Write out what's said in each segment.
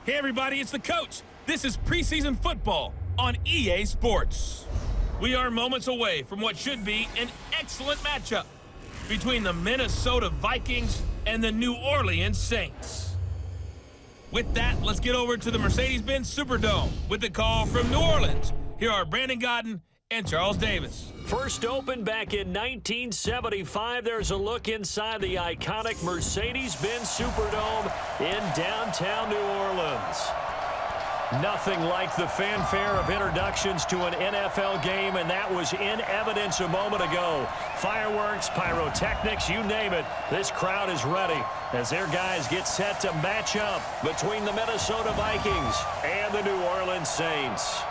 Hey everybody, it's the coach. This is preseason football on EA Sports. We are moments away from what should be an excellent matchup between the Minnesota Vikings and the New Orleans Saints. With that, let's get over to the Mercedes-Benz Superdome with the call from New Orleans. Here are Brandon Godden and Charles Davis. First opened back in 1975, there's a look inside the iconic Mercedes-Benz Superdome in downtown New Orleans. Nothing like the fanfare of introductions to an NFL game, and that was in evidence a moment ago. Fireworks, pyrotechnics, you name it, this crowd is ready as their guys get set to match up between the Minnesota Vikings and the New Orleans Saints.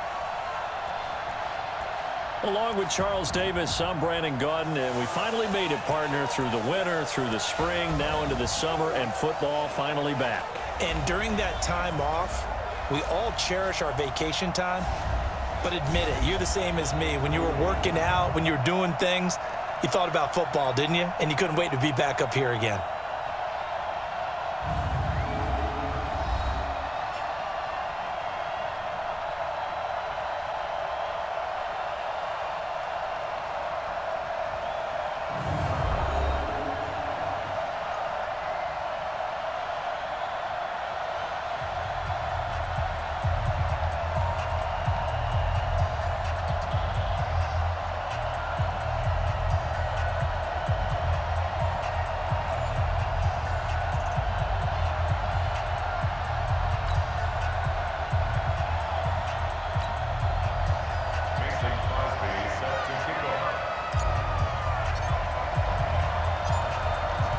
Along with Charles Davis, I'm Brandon Godden, and we finally made it, partner, through the winter, through the spring, now into the summer, and football finally back. And during that time off, we all cherish our vacation time, but admit it, you're the same as me. When you were working out, when you were doing things, you thought about football, didn't you? And you couldn't wait to be back up here again.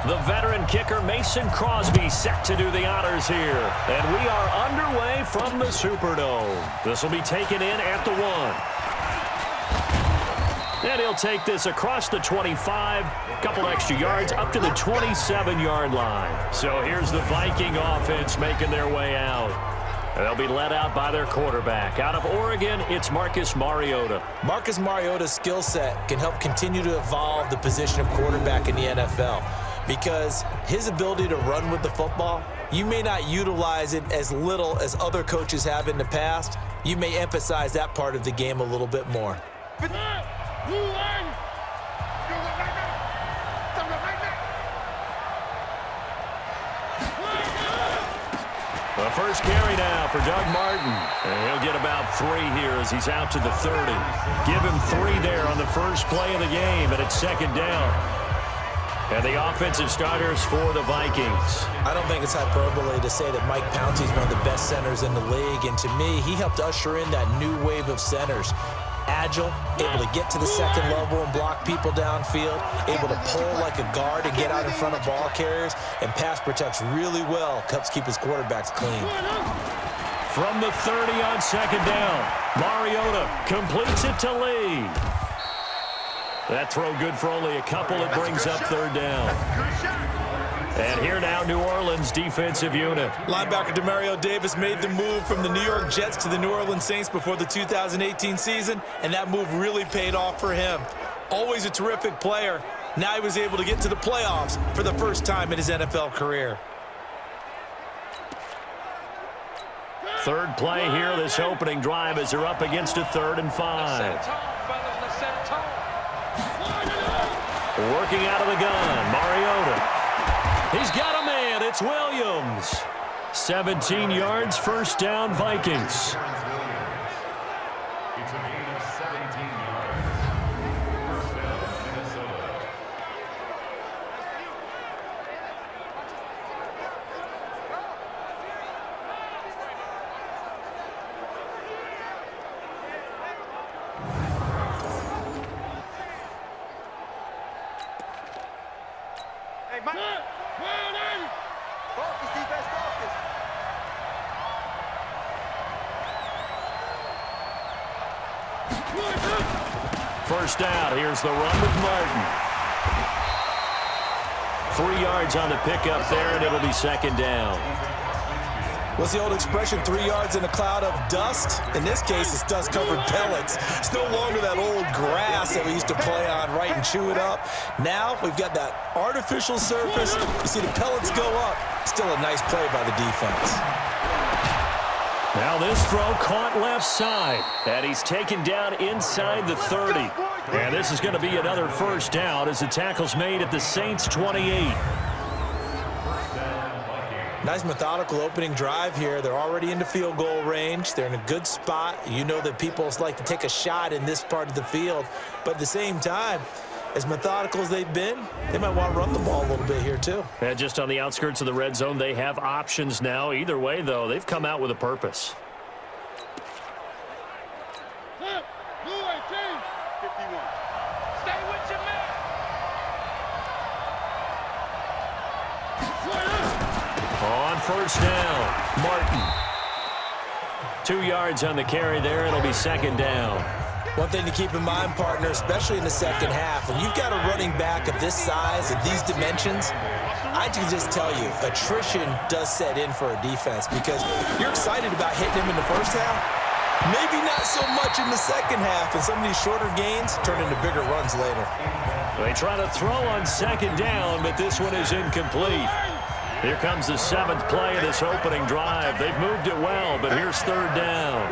The veteran kicker Mason Crosby set to do the honors here. And we are underway from the Superdome. This will be taken in at the 1. And he'll take this across the 25, a couple extra yards up to the 27-yard line. So here's the Viking offense making their way out. They'll be led out by their quarterback. Out of Oregon, it's Marcus Mariota. Marcus Mariota's skill set can help continue to evolve the position of quarterback in the NFL. Because his ability to run with the football, you may not utilize it as little as other coaches have in the past. You may emphasize that part of the game a little bit more. The first carry now for Doug Martin. And he'll get about 3 here as he's out to the 30. Give him 3 there on the first play of the game, and it's second down. And the offensive starters for the Vikings. I don't think it's hyperbole to say that Mike Pouncey is one of the best centers in the league. And to me, he helped usher in that new wave of centers. Agile, able to get to the second level and block people downfield, able to pull like a guard and get out in front of ball carriers, and pass protects really well, helps keep his quarterbacks clean. From the 30 on second down, Mariota completes it to Lee. That throw good for only a couple. It brings up third down. And here now, New Orleans defensive unit. Linebacker Demario Davis made the move from the New York Jets to the New Orleans Saints before the 2018 season, and that move really paid off for him. Always a terrific player. Now he was able to get to the playoffs for the first time in his NFL career. Third play here, this opening drive, as they're up against a 3rd and 5. Working out of the gun, Mariota. He's got a man. It's Williams. 17 yards, first down, Vikings. It's a gain of 17 yards. First down, Minnesota. Hey, Mike. Focus, defense, focus. First down. Here's the run with Martin. 3 yards on the pickup there, and it'll be second down. What's the old expression, 3 yards in a cloud of dust? In this case, it's dust-covered pellets. It's no longer that old grass that we used to play on, right, and chew it up. Now we've got that artificial surface. You see the pellets go up. Still a nice play by the defense. Now this throw caught left side. And he's taken down inside the 30. And this is going to be another first down as the tackle's made at the Saints' 28. Nice methodical opening drive here. They're already into field goal range. They're in a good spot. You know that people like to take a shot in this part of the field. But at the same time, as methodical as they've been, they might want to run the ball a little bit here too. And just on the outskirts of the red zone, they have options now. Either way, though, they've come out with a purpose. 51. Stay with your man. On first down, Martin. 2 yards on the carry there. It'll be second down. One thing to keep in mind, partner, especially in the second half, when you've got a running back of this size and these dimensions, I can just tell you, attrition does set in for a defense because you're excited about hitting him in the first half. Maybe not so much in the second half, and some of these shorter gains turn into bigger runs later. They try to throw on second down, but this one is incomplete. Here comes the 7th play of this opening drive. They've moved it well, but here's third down.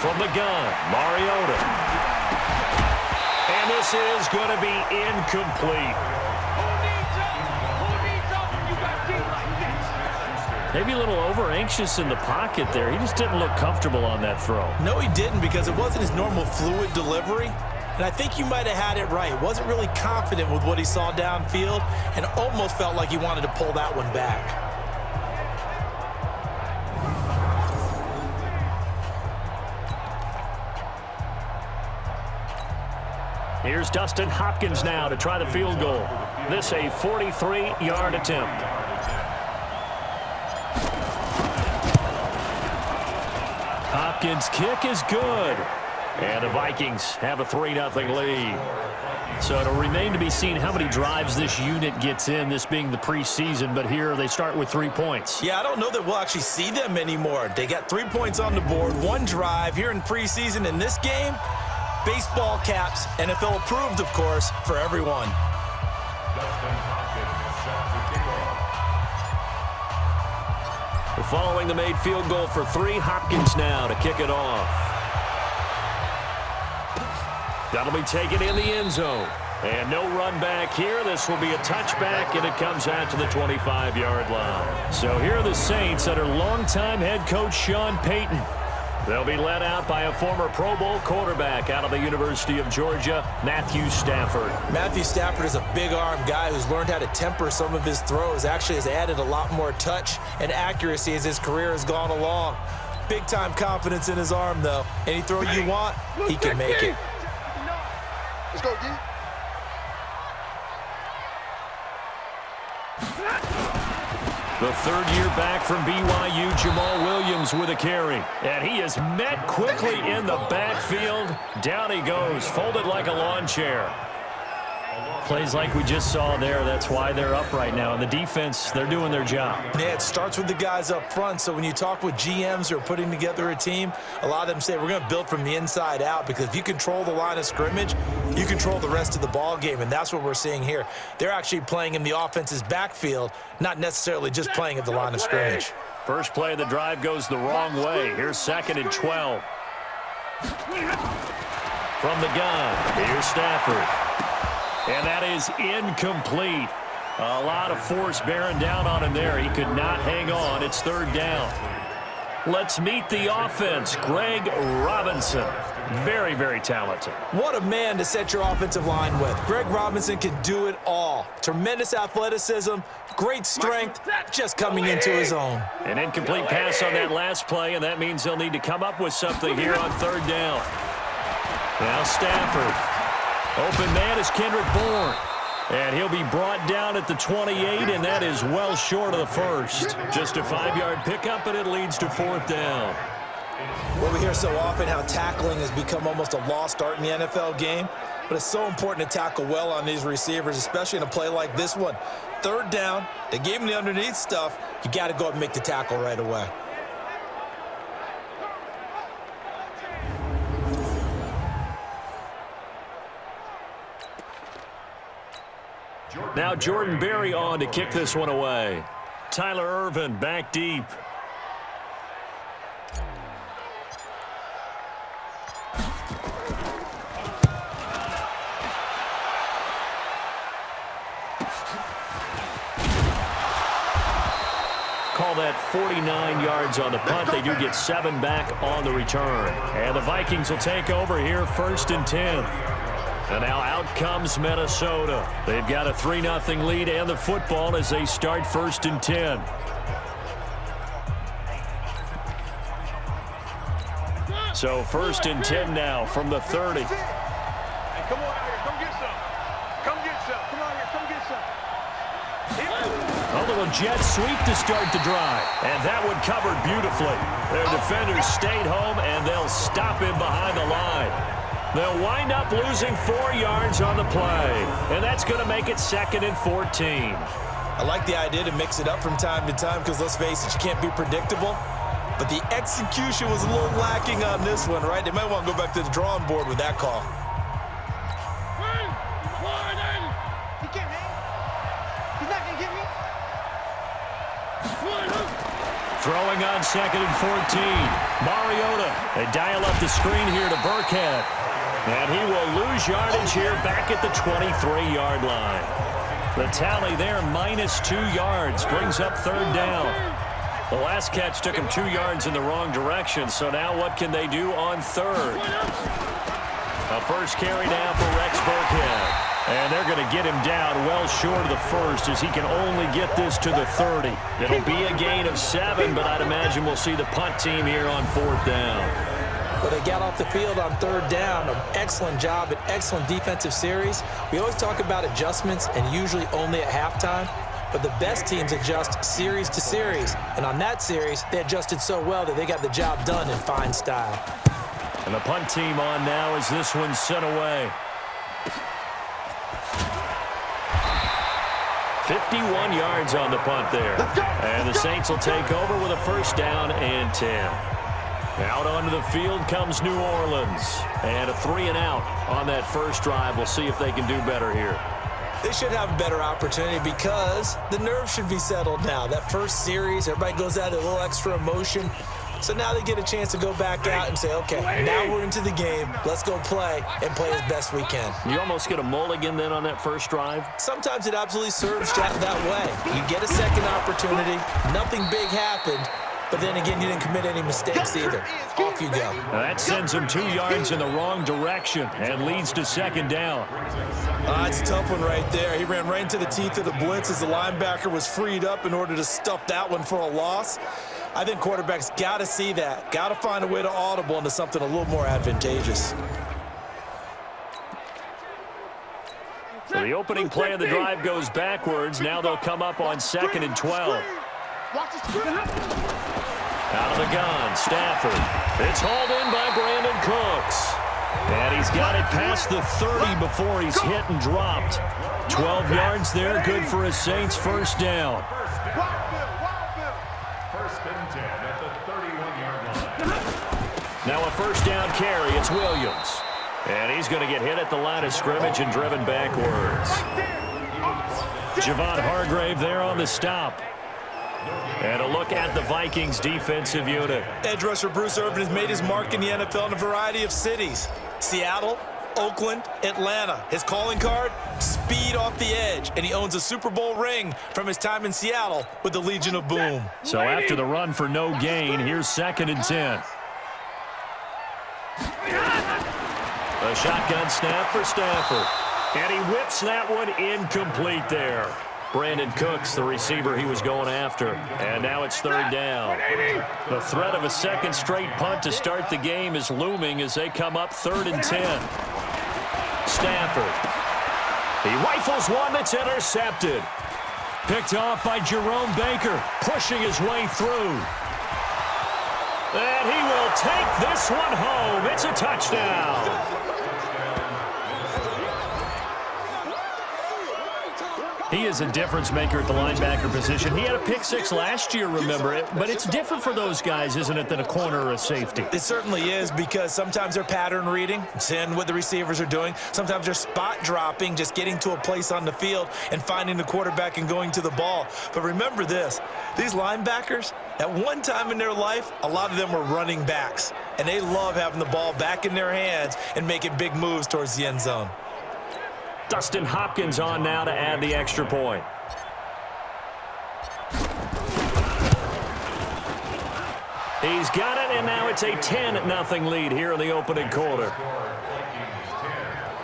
From the gun, Mariota. And this is going to be incomplete. Maybe a little over-anxious in the pocket there. He just didn't look comfortable on that throw. No, he didn't, because it wasn't his normal fluid delivery. And I think you might have had it right. Wasn't really confident with what he saw downfield and almost felt like he wanted to pull that one back. Here's Dustin Hopkins now to try the field goal. This a 43-yard attempt. Hopkins' kick is good. And the Vikings have a 3-0 lead. So it'll remain to be seen how many drives this unit gets in, this being the preseason. But here they start with 3 points. Yeah, I don't know that we'll actually see them anymore. They got 3 points on the board, 1 drive here in preseason. In this game, baseball caps, NFL approved, of course, for everyone. Following the made field goal for 3, Hopkins now to kick it off. That'll be taken in the end zone. And no run back here. This will be a touchback, and it comes out to the 25-yard line. So here are the Saints under longtime head coach Sean Payton. They'll be led out by a former Pro Bowl quarterback out of the University of Georgia, Matthew Stafford. Matthew Stafford is a big-arm guy who's learned how to temper some of his throws. Actually has added a lot more touch and accuracy as his career has gone along. Big-time confidence in his arm, though. Any throw you want, he can make it. Let's go, D. The third year back from BYU, Jamal Williams with a carry. And he is met quickly in the backfield. Down he goes, folded like a lawn chair. Plays like we just saw there. That's why they're up right now. And the defense, they're doing their job. Yeah, it starts with the guys up front. So when you talk with GMs who are putting together a team, a lot of them say we're going to build from the inside out, because if you control the line of scrimmage, you control the rest of the ball game. And that's what we're seeing here. They're actually playing in the offense's backfield, not necessarily just playing at the line of scrimmage. First play of the drive goes the wrong way. Here's 2nd and 12. From the gun, here's Stafford. And that is incomplete. A lot of force bearing down on him there. He could not hang on. It's 3rd down. Let's meet the offense. Greg Robinson. Very, very talented. What a man to set your offensive line with. Greg Robinson can do it all. Tremendous athleticism, great strength, just coming into his own. An incomplete pass on that last play, and that means they'll need to come up with something here on 3rd down. Now Stafford. Open man is Kendrick Bourne. And he'll be brought down at the 28, and that is well short of the first. Just a 5-yard pickup, and it leads to 4th down. Well, we hear so often how tackling has become almost a lost art in the NFL game, but it's so important to tackle well on these receivers, especially in a play like this one. 3rd down, they gave him the underneath stuff. You got to go up and make the tackle right away. Now Jordan Berry on to kick this one away. Tyler Irvin back deep. Call that 49 yards on the punt. They do get 7 back on the return. And the Vikings will take over here 1st and 10. And now out comes Minnesota. They've got a 3-0 lead and the football as they start 1st and 10. So 1st and 10 now from the 30. Hey, come on out here. Come get some. Come get some. Come on here. Come get some. A little jet sweep to start the drive. And that one covered beautifully. Their defenders stayed home, and they'll stop him behind the line. They'll wind up losing 4 yards on the play. And that's going to make it 2nd and 14. I like the idea to mix it up from time to time because, let's face it, you can't be predictable. But the execution was a little lacking on this one, right? They might want to go back to the drawing board with that call. He can't hang. He's not going to get me. Throwing on 2nd and 14. Mariota. They dial up the screen here to Burkhead. And he will lose yardage here back at the 23-yard line. The tally there, -2 yards, brings up 3rd down. The last catch took him 2 yards in the wrong direction, so now what can they do on 3rd? A first carry now for Rex Burkhead. And they're going to get him down well short of the 1st as he can only get this to the 30. It'll be a gain of 7, but I'd imagine we'll see the punt team here on 4th down. Well, they got off the field on 3rd down. An excellent job, an excellent defensive series. We always talk about adjustments and usually only at halftime. But the best teams adjust series to series. And on that series, they adjusted so well that they got the job done in fine style. And the punt team on now as this one's sent away. 51 yards on the punt there. And the Saints will take over with a 1st down and 10. Out onto the field comes New Orleans. And a 3-and-out on that first drive. We'll see if they can do better here. They should have a better opportunity because the nerves should be settled now. That first series, everybody goes out with a little extra emotion. So now they get a chance to go back out and say, okay, now we're into the game. Let's go play and play as best we can. You almost get a mulligan then on that first drive? Sometimes it absolutely serves that way. You get a second opportunity. Nothing big happened. But then again, you didn't commit any mistakes either. Off you go. That sends him 2 yards in the wrong direction and leads to 2nd down. It's a tough one right there. He ran right into the teeth of the blitz as the linebacker was freed up in order to stuff that one for a loss. I think quarterbacks got to see that. Got to find a way to audible into something a little more advantageous. So the opening play of the drive goes backwards. Now they'll come up on 2nd and 12. Out of the gun, Stafford. It's hauled in by Brandon Cooks. And he's got it past the 30 before he's hit and dropped. 12 yards there, good for a Saints 1st down. 1st and 10 at the 31-yard line. Now a 1st down carry, it's Williams. And he's going to get hit at the line of scrimmage and driven backwards. Javon Hargrave there on the stop. And a look at the Vikings defensive unit. Edge rusher Bruce Irvin has made his mark in the NFL in a variety of cities. Seattle, Oakland, Atlanta. His calling card, speed off the edge. And he owns a Super Bowl ring from his time in Seattle with the Legion of Boom. So after the run for no gain, here's 2nd and 10. A shotgun snap for Stafford. And he whips that one incomplete there. Brandon Cooks, the receiver he was going after. And now it's 3rd down. The threat of a 2nd straight punt to start the game is looming as they come up 3rd and 10. Stafford. He rifles one that's intercepted. Picked off by Jerome Baker, pushing his way through. And he will take this one home. It's a touchdown. He is a difference maker at the linebacker position. He had a pick six last year, remember it, but it's different for those guys, isn't it, than a corner or a safety? It certainly is, because sometimes they're pattern reading, seeing what the receivers are doing. Sometimes they're spot dropping, just getting to a place on the field and finding the quarterback and going to the ball. But remember this, these linebackers, at one time in their life, a lot of them were running backs, and they love having the ball back in their hands and making big moves towards the end zone. Dustin Hopkins on now to add the extra point. He's got it, and now it's a 10-0 lead here in the opening quarter.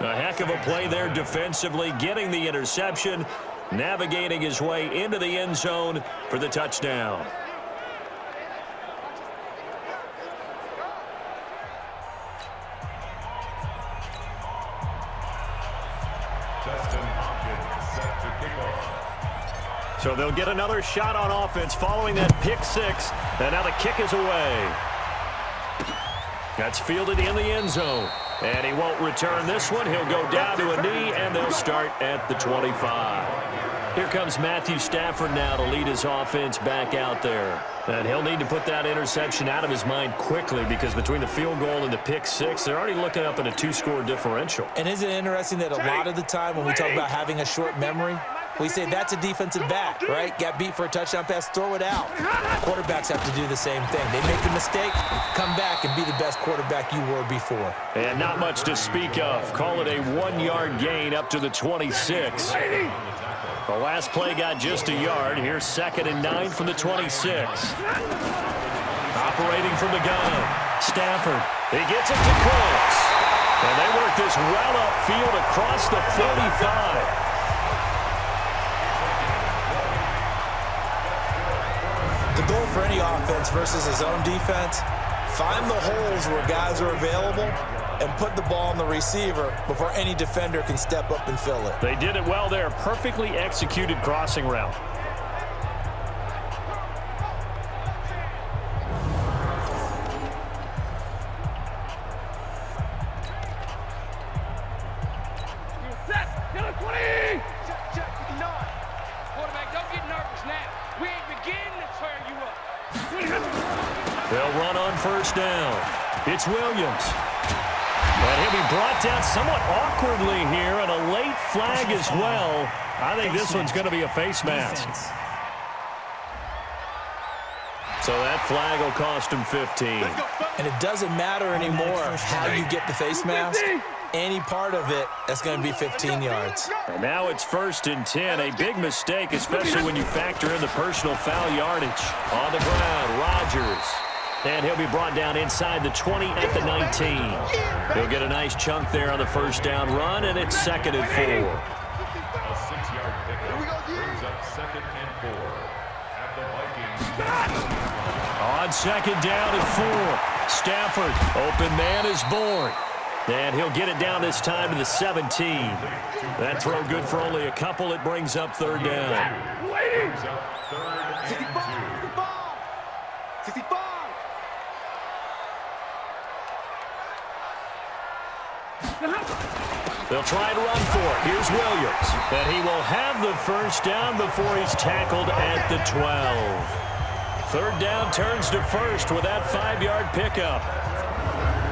A heck of a play there defensively, getting the interception, navigating his way into the end zone for the touchdown. So they'll get another shot on offense following that pick six. And now the kick is away. That's fielded in the end zone. And he won't return this one. He'll go down to a knee, and they'll start at the 25. Here comes Matthew Stafford now to lead his offense back out there. And he'll need to put that interception out of his mind quickly, because between the field goal and the pick six, they're already looking up at a two-score differential. And isn't it interesting that a lot of the time when we talk about having a short memory, we say that's a defensive back, right? Got beat for a touchdown pass, throw it out. Quarterbacks have to do the same thing. They make a mistake, come back and be the best quarterback you were before. And not much to speak of. Call it a 1-yard gain up to the 26. The last play got just a yard. Here's 2nd and 9 from the 26. Operating from the gun, Stafford. He gets it to close. And they work this well upfield across the 45. The goal for any offense versus his own defense, find the holes where guys are available and put the ball on the receiver before any defender can step up and fill it. They did it well there. Perfectly executed crossing route. They'll run on first down. It's Williams. And he'll be brought down somewhat awkwardly here, and a late flag as well. I think this one's going to be a face mask. So that flag will cost him 15. And it doesn't matter anymore how you get the face mask. Any part of it, that's going to be 15 yards. And now it's 1st and 10. A big mistake, especially when you factor in the personal foul yardage. On the ground, Rodgers. And he'll be brought down inside the 20 at the 19. He'll get a nice chunk there on the first down run, and it's 2nd and 4. A 6-yard pickup brings up 2nd and 4 at the Vikings. On 2nd down and 4. Stafford, open man is born. And he'll get it down this time to the 17. That throw good for only a couple. It brings up 3rd down. Brings up 3rd and 2. 65. They'll try to run for it. Here's Williams. And he will have the first down before he's tackled at the 12. 3rd down turns to 1st with that 5-yard pickup.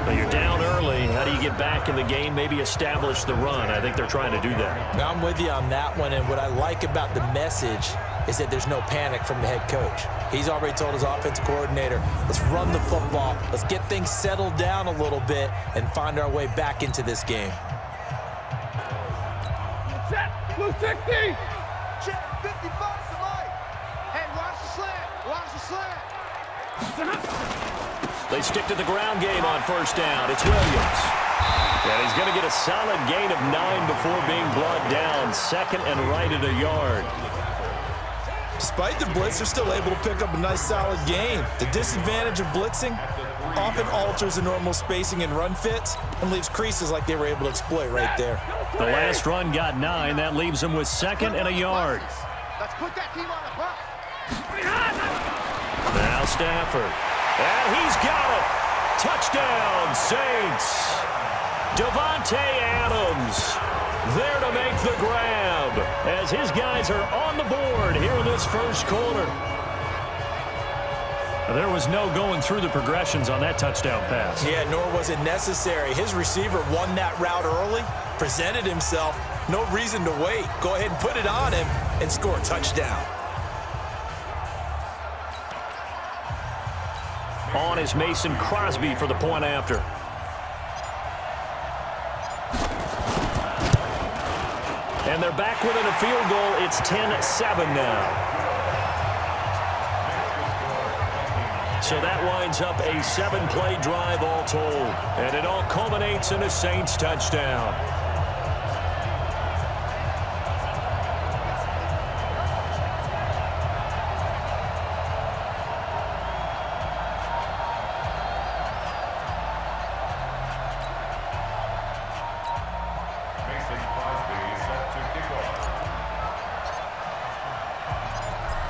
Now you're down early. How do you get back in the game? Maybe establish the run. I think they're trying to do that. Now I'm with you on that one, and what I like about the message is that there's no panic from the head coach. He's already told his offensive coordinator, let's run the football, let's get things settled down a little bit and find our way back into this game. Set, blue 60. Check 55 to light. Hey, watch the slant. Watch the slant. They stick to the ground game on first down. It's Williams. And he's going to get a solid gain of 9 before being brought down. 2nd and right at a yard. Despite the blitz, they're still able to pick up a nice solid gain. The disadvantage of blitzing often alters the normal spacing and run fits and leaves creases like they were able to exploit right there. The last run got 9. That leaves them with 2nd and a yard. Let's put that team on the bus. Now Stafford. And he's got it. Touchdown, Saints. Davante Adams there to make the grab as his guys are on the board here in this first quarter. There was no going through the progressions on that touchdown pass. Yeah, nor was it necessary. His receiver won that route early, presented himself. No reason to wait. Go ahead and put it on him and score a touchdown. On is Mason Crosby for the point after. And they're back within a field goal. It's 10-7 now. So that winds up a 7-play drive all told. And it all culminates in a Saints touchdown.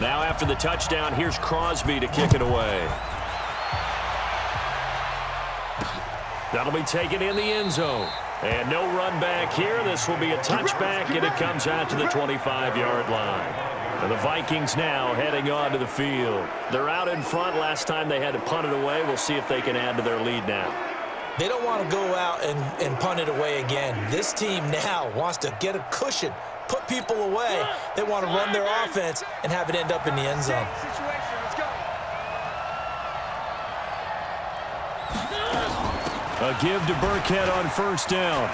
Now after the touchdown, here's Crosby to kick it away. That'll be taken in the end zone. And no run back here. This will be a touchback, and it comes out to the 25-yard line. And the Vikings now heading on to the field. They're out in front. Last time they had to punt it away. We'll see if they can add to their lead now. They don't want to go out and punt it away again. This team now wants to get a cushion, put people away. They want to run their offense and have it end up in the end zone. A give to Burkhead on first down.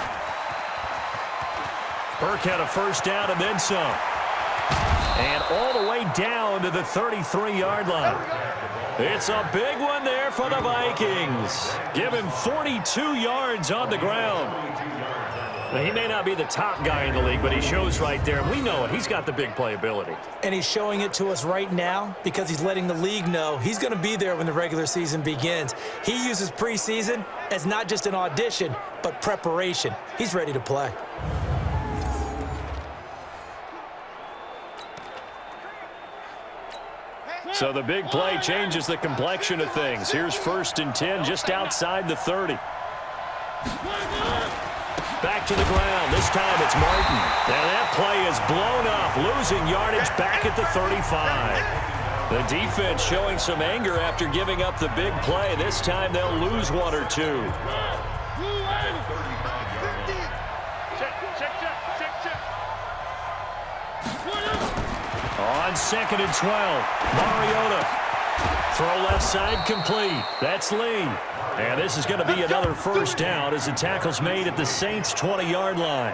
Burkhead a first down and then some. And all the way down to the 33-yard line. It's a big one there for the Vikings. Give him 42 yards on the ground. Now, he may not be the top guy in the league, but he shows right there. And we know it. He's got the big playability. And he's showing it to us right now because he's letting the league know he's going to be there when the regular season begins. He uses preseason as not just an audition, but preparation. He's ready to play. So the big play changes the complexion of things. Here's 1st and 10 just outside the 30. Back to the ground. This time it's Martin. And that play is blown up, losing yardage back at the 35. The defense showing some anger after giving up the big play. This time they'll lose one or two. On 2nd and 12, Mariota. Throw left side complete. That's Lee. And this is going to be another first down as the tackle's made at the Saints' 20-yard line.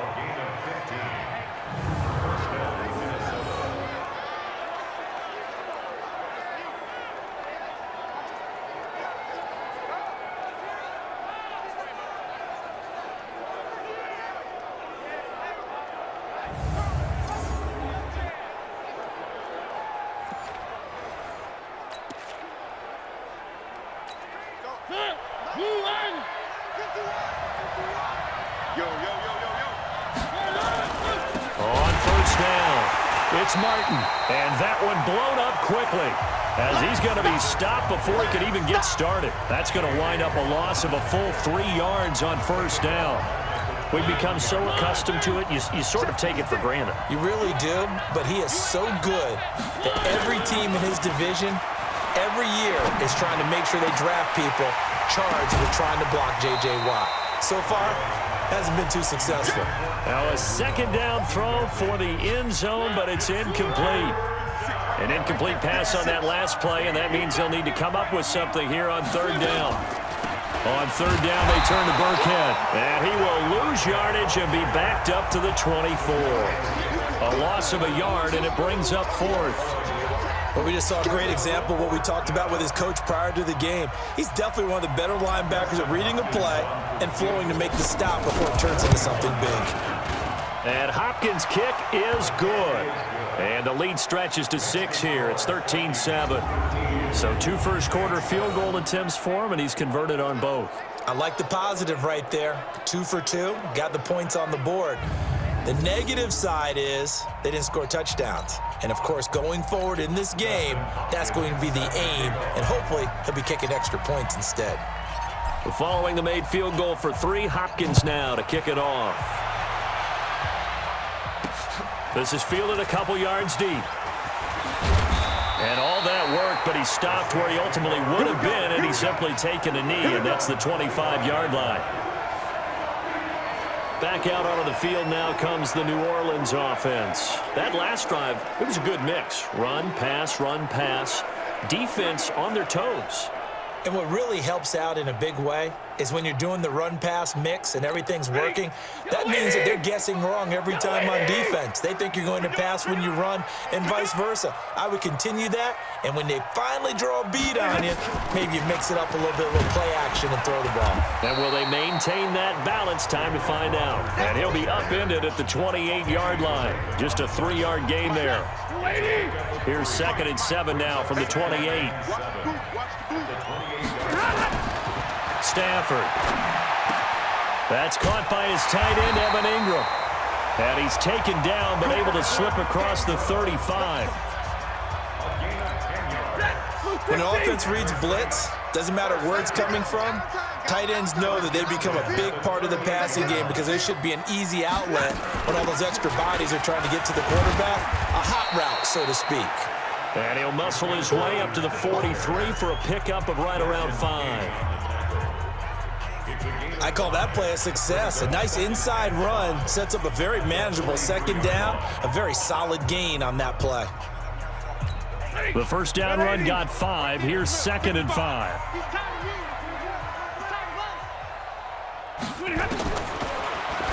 On first down, it's Martin. And that one blown up quickly as he's going to be stopped before he could even get started. That's going to wind up a loss of a full 3 yards on first down. We've become so accustomed to it, you sort of take it for granted. You really do, but he is so good that every team in his division every year is trying to make sure they draft people charged with trying to block J.J. Watt. So far, hasn't been too successful. Now a second down throw for the end zone, but it's incomplete. An incomplete pass on that last play, and that means they'll need to come up with something here on 3rd down. On 3rd down, they turn to Burkhead, and he will lose yardage and be backed up to the 24. A loss of a yard, and it brings up 4th. Well, we just saw a great example of what we talked about with his coach prior to the game. He's definitely one of the better linebackers at reading a play and flowing to make the stop before it turns into something big. And Hopkins' kick is good. And the lead stretches to 6 here. It's 13-7. So 2 first-quarter field goal attempts for him, and he's converted on both. I like the positive right there. 2 for 2, got the points on the board. The negative side is they didn't score touchdowns. And, of course, going forward in this game, that's going to be the aim, and hopefully he'll be kicking extra points instead. Following the made field goal for 3, Hopkins now to kick it off. This is fielded a couple yards deep. And all that work, but he stopped where he ultimately would have been, and he's simply taken a knee, and that's the 25-yard line. Back out onto the field now comes the New Orleans offense. That last drive, it was a good mix. Run, pass, defense on their toes. And what really helps out in a big way is when you're doing the run-pass mix and everything's working, that means that they're guessing wrong every time on defense. They think you're going to pass when you run and vice versa. I would continue that, and when they finally draw a beat on you, maybe you mix it up a little bit with play action and throw the ball. And will they maintain that balance? Time to find out. And he'll be upended at the 28-yard line. Just a 3-yard gain there. Here's 2nd and 7 now from the 28. Stafford. That's caught by his tight end, Evan Ingram. And he's taken down, but able to slip across the 35. When an offense reads blitz, doesn't matter where it's coming from, tight ends know that they become a big part of the passing game because there should be an easy outlet when all those extra bodies are trying to get to the quarterback. A hot route, so to speak. And he'll muscle his way up to the 43 for a pickup of right around 5. I call that play a success. A nice inside run sets up a very manageable 2nd down, a very solid gain on that play. The first down run got 5. Here's 2nd and 5.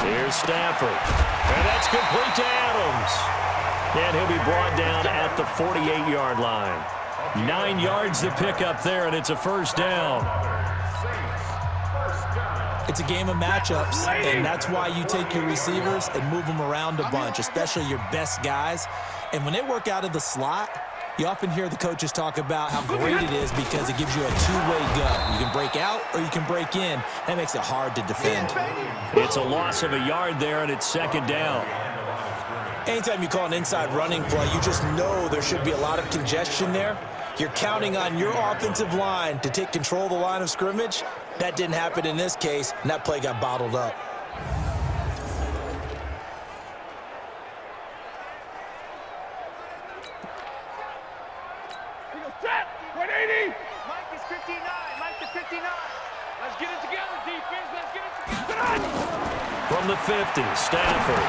Here's Stafford. And that's complete to Adams. And he'll be brought down at the 48-yard line. 9 yards to pick up there, and it's a first down. It's a game of matchups, and that's why you take your receivers and move them around a bunch, especially your best guys. And when they work out of the slot, you often hear the coaches talk about how great it is because it gives you a two-way go. You can break out or you can break in. That makes it hard to defend. It's a loss of a yard there, and it's 2nd down. Anytime you call an inside running play, you just know there should be a lot of congestion there. You're counting on your offensive line to take control of the line of scrimmage. That didn't happen in this case, and that play got bottled up. He goes, trap, 180. Mike is 59, Mike is 59. Let's get it together, defense, let's get it together. From the 50, Stafford.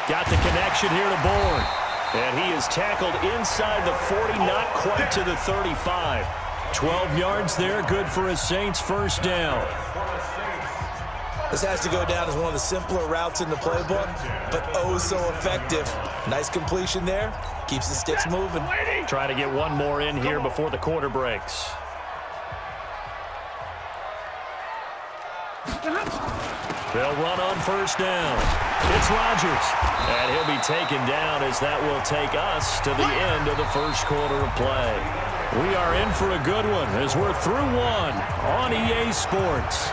Got the connection here to Bourne. And he is tackled inside the 40, not quite to the 35. 12 yards there, good for a Saints first down. This has to go down as one of the simpler routes in the playbook, but oh so effective. Nice completion there. Keeps the sticks moving. Try to get one more in here before the quarter breaks. They'll run on first down. It's Rodgers. And he'll be taken down as that will take us to the end of the first quarter of play. We are in for a good one as we're through one on EA Sports.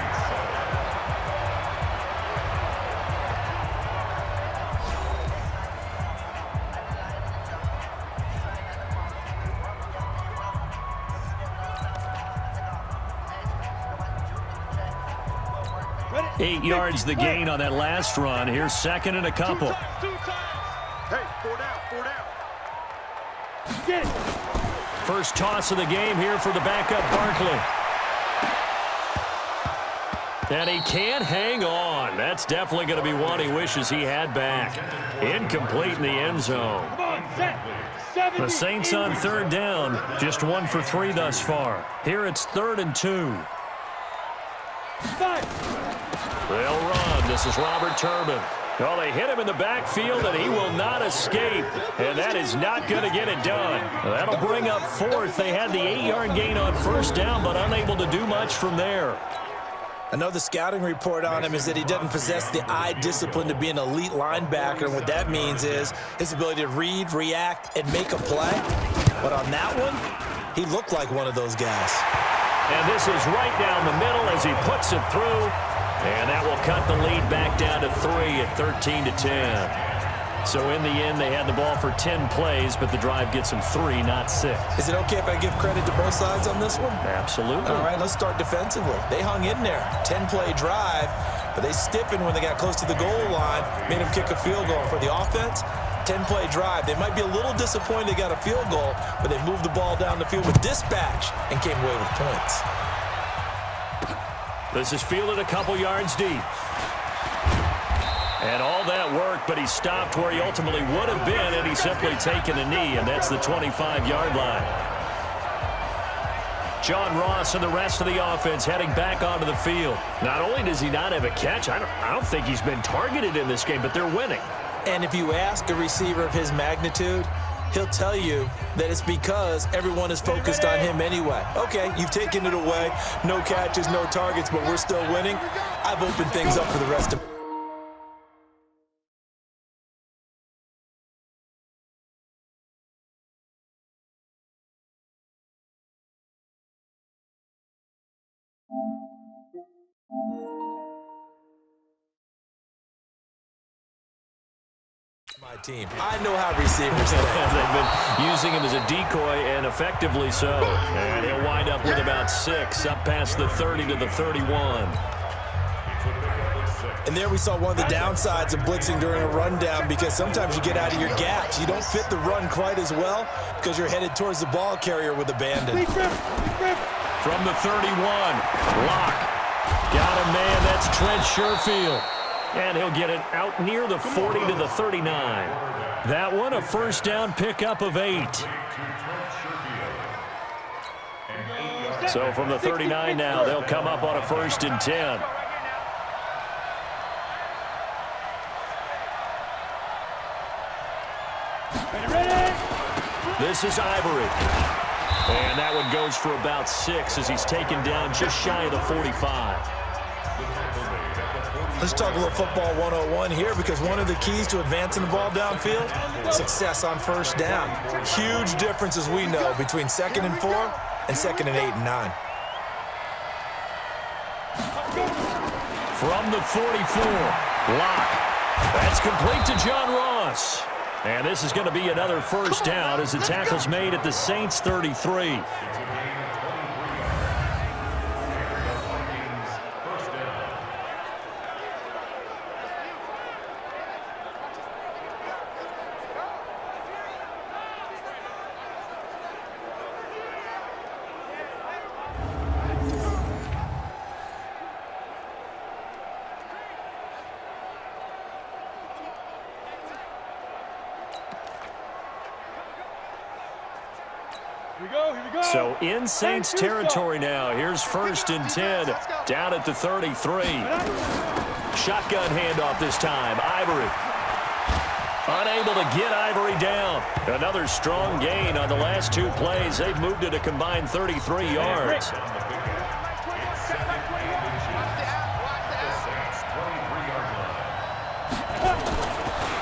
Ready? 8 yards the gain on that last run. Here's 2nd and a couple. Two times. Hey, 4 down, 4 down. Get it. First toss of the game here for the backup Barkley. And he can't hang on. That's definitely going to be one he wishes he had back. Incomplete in the end zone. Come on, set. 70. The Saints on 3rd down, just 1 for 3 thus far. Here it's 3rd and 2. They'll run. This is Robert Turbin. Well, they hit him in the backfield, and he will not escape. And that is not going to get it done. That'll bring up 4th. They had the 8-yard gain on first down, but unable to do much from there. I know the scouting report on him is that he doesn't possess the eye discipline to be an elite linebacker. And what that means is his ability to read, react, and make a play. But on that one, he looked like one of those guys. And this is right down the middle as he puts it through. And that will cut the lead back down to 3 at 13-10. So in the end, they had the ball for 10 plays, but the drive gets them 3, not 6. Is it okay if I give credit to both sides on this one? Absolutely. All right, let's start defensively. They hung in there. 10-play drive, but they stiffened when they got close to the goal line, made them kick a field goal. For the offense, 10-play drive. They might be a little disappointed they got a field goal, but they moved the ball down the field with dispatch and came away with points. This is fielded a couple yards deep. And all that worked, but he stopped where he ultimately would have been, and he's simply taken a knee, and that's the 25-yard line. John Ross and the rest of the offense heading back onto the field. Not only does he not have a catch, I don't think he's been targeted in this game, but they're winning. And if you ask a receiver of his magnitude, he'll tell you that it's because everyone is focused on him anyway. Okay, you've taken it away. No catches, no targets, but we're still winning. I've opened things up for the rest of my team. I know how receivers think. They've been using him as a decoy, and effectively so. And he'll wind up with about 6, up past the 30 to the 31. And there we saw one of the downsides of blitzing during a rundown, because sometimes you get out of your gaps. You don't fit the run quite as well because you're headed towards the ball carrier with abandon. From the 31, Locke. Got a man, that's Trent Sherfield. And he'll get it out near the 40 to the 39. That one, a first down pickup of 8. So from the 39 now, they'll come up on a 1st and 10. This is Ivory. And that one goes for about 6 as he's taken down just shy of the 45. Let's talk a little football 101 here, because one of the keys to advancing the ball downfield, success on first down. Huge difference, as we know, between 2nd and 4 and 2nd and 8 and 9. From the 44, Locke. That's complete to John Ross. And this is going to be another first down as the tackle's made at the Saints' 33. So in Saints territory now. Here's 1st and 10 down at the 33. Shotgun handoff this time. Ivory. Unable to get Ivory down. Another strong gain on the last 2 plays. They've moved it a combined 33 yards.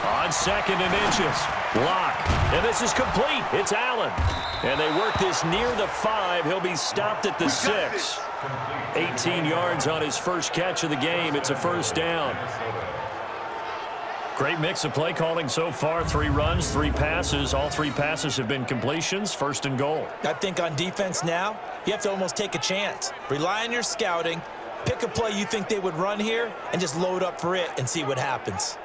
On 2nd and inches. Block. And this is complete. It's Allen. And they work this near the 5. He'll be stopped at the 6. 18 yards on his first catch of the game. It's a first down. Great mix of play calling so far. 3 runs, 3 passes. All 3 passes have been completions. 1st and goal. I think on defense now, you have to almost take a chance. Rely on your scouting. Pick a play you think they would run here and just load up for it and see what happens.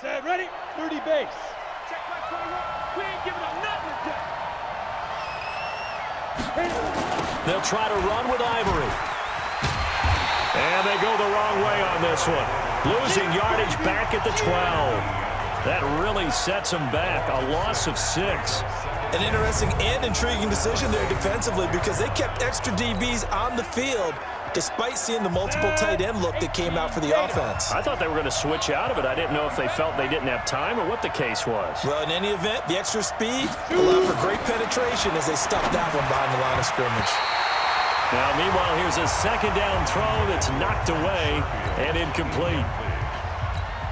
Set, ready, 30 base. Check my 21. We ain't giving up nothing today. They'll try to run with Ivory. And they go the wrong way on this one. Losing yardage back at the 12. That really sets them back. A loss of 6. An interesting and intriguing decision there defensively, because they kept extra DBs on the field despite seeing the multiple tight end look that came out for the offense. I thought they were going to switch out of it. I didn't know if they felt they didn't have time or what the case was. Well, in any event, the extra speed allowed for great penetration as they stuffed that one behind the line of scrimmage. Now, meanwhile, here's a 2nd down throw that's knocked away and incomplete.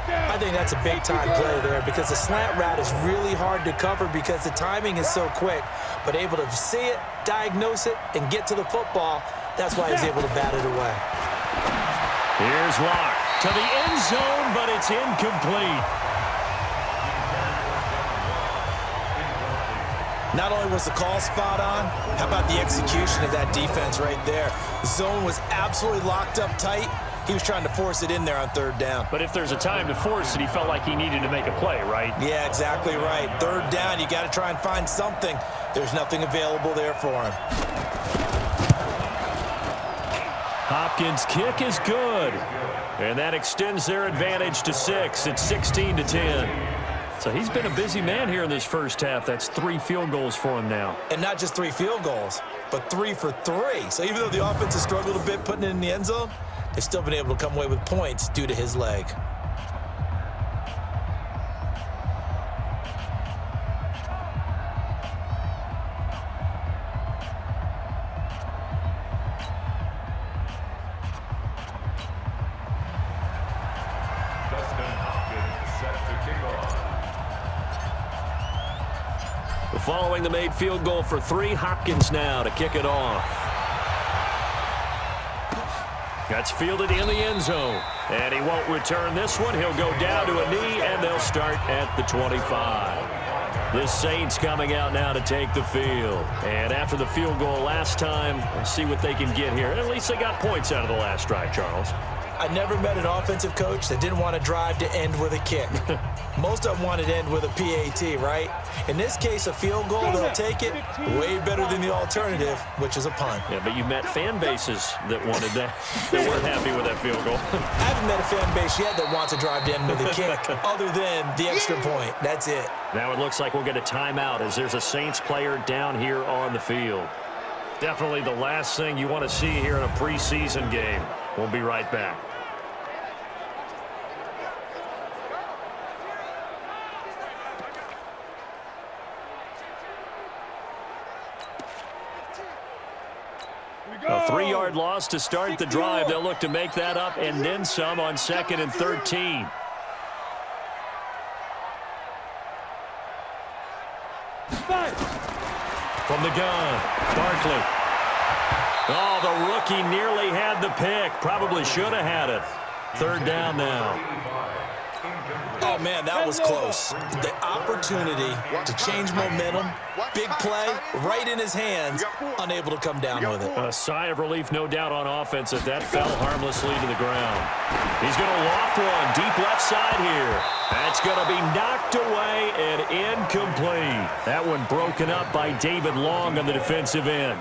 I think that's a big-time play there, because the slant route is really hard to cover because the timing is so quick. But able to see it, diagnose it, and get to the football, that's why he's able to bat it away. Here's Locke to the end zone, but it's incomplete. Not only was the call spot on, how about the execution of that defense right there? The zone was absolutely locked up tight. He was trying to force it in there on third down. But if there's a time to force it, he felt like he needed to make a play, right? Yeah, exactly right. Third down, you got to try and find something. There's nothing available there for him. Hopkins' kick is good. And that extends their advantage to 6. It's 16-10. So he's been a busy man here in this first half. That's 3 field goals for him now. And not just 3 field goals, but 3 for 3. So even though the offense has struggled a bit putting it in the end zone, they've still been able to come away with points due to his leg. Following the made field goal for 3, Hopkins now to kick it off. That's fielded in the end zone. And he won't return this one. He'll go down to a knee, and they'll start at the 25. The Saints coming out now to take the field. And after the field goal last time, we'll see what they can get here. At least they got points out of the last drive, Charles. I never met an offensive coach that didn't want to drive to end with a kick. Most of them wanted to end with a PAT, right? In this case, a field goal, they'll take it way better than the alternative, which is a punt. Yeah, but you met fan bases that wanted that, that weren't happy with that field goal. I haven't met a fan base yet that wants to drive to end with a kick, other than the extra point. That's it. Now it looks like we'll get a timeout as there's a Saints player down here on the field. Definitely the last thing you want to see here in a preseason game. We'll be right back. A 3-yard loss to start the drive. They'll look to make that up and then some on 2nd and 13. From the gun, Barkley. Oh, the rookie nearly had the pick. Probably should have had it. 3rd down now. Oh, man, that was close. The opportunity to change momentum, big play, right in his hands, unable to come down with it. A sigh of relief, no doubt, on offense if that fell harmlessly to the ground. He's going to loft one deep left side here. That's going to be knocked away and incomplete. That one broken up by David Long on the defensive end.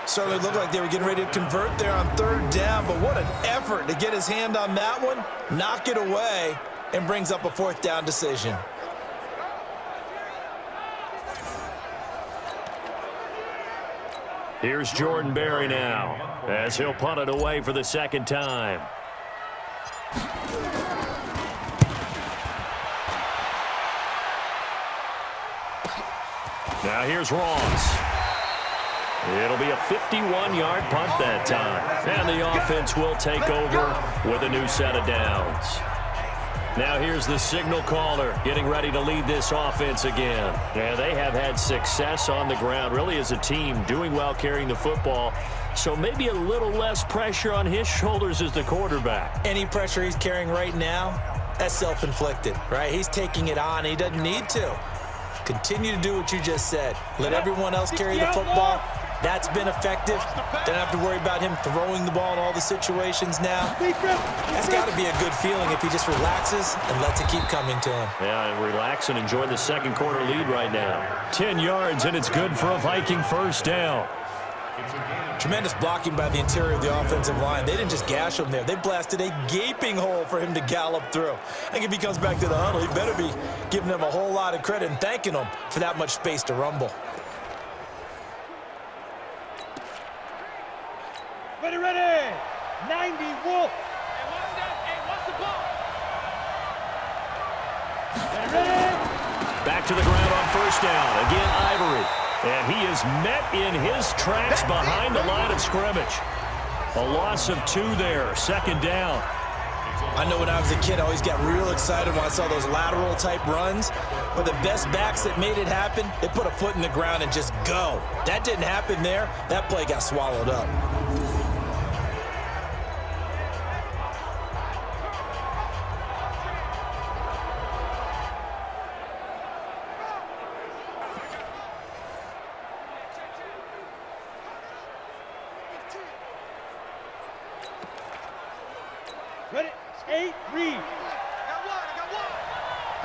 Certainly looked like they were getting ready to convert there on 3rd down, but what an effort to get his hand on that one, knock it away, and brings up a 4th down decision. Here's Jordan Berry now as he'll punt it away for the 2nd time. Now here's Ross. It'll be a 51-yard punt that time. And the offense will take over with a new set of downs. Now here's the signal caller getting ready to lead this offense again. Yeah, they have had success on the ground, really as a team, doing well carrying the football. So maybe a little less pressure on his shoulders as the quarterback. Any pressure he's carrying right now, that's self-inflicted, right? He's taking it on. He doesn't need to. Continue to do what you just said. Let everyone else carry the football. That's been effective. Don't have to worry about him throwing the ball in all the situations now. That's got to be a good feeling if he just relaxes and lets it keep coming to him. Yeah, and relax and enjoy the 2nd quarter lead right now. 10 yards, and it's good for a Viking 1st down. Tremendous blocking by the interior of the offensive line. They didn't just gash him there. They blasted a gaping hole for him to gallop through. I think if he comes back to the huddle, he better be giving them a whole lot of credit and thanking them for that much space to rumble. Ready. 90 Wolf. Hey, what's the ball? Ready. Back to the ground on 1st down. Again, Ivory. And he is met in his tracks behind the line of scrimmage. A loss of 2 there. 2nd down. I know when I was a kid, I always got real excited when I saw those lateral type runs. But the best backs that made it happen, they put a foot in the ground and just go. That didn't happen there. That play got swallowed up. 8, read. I got one.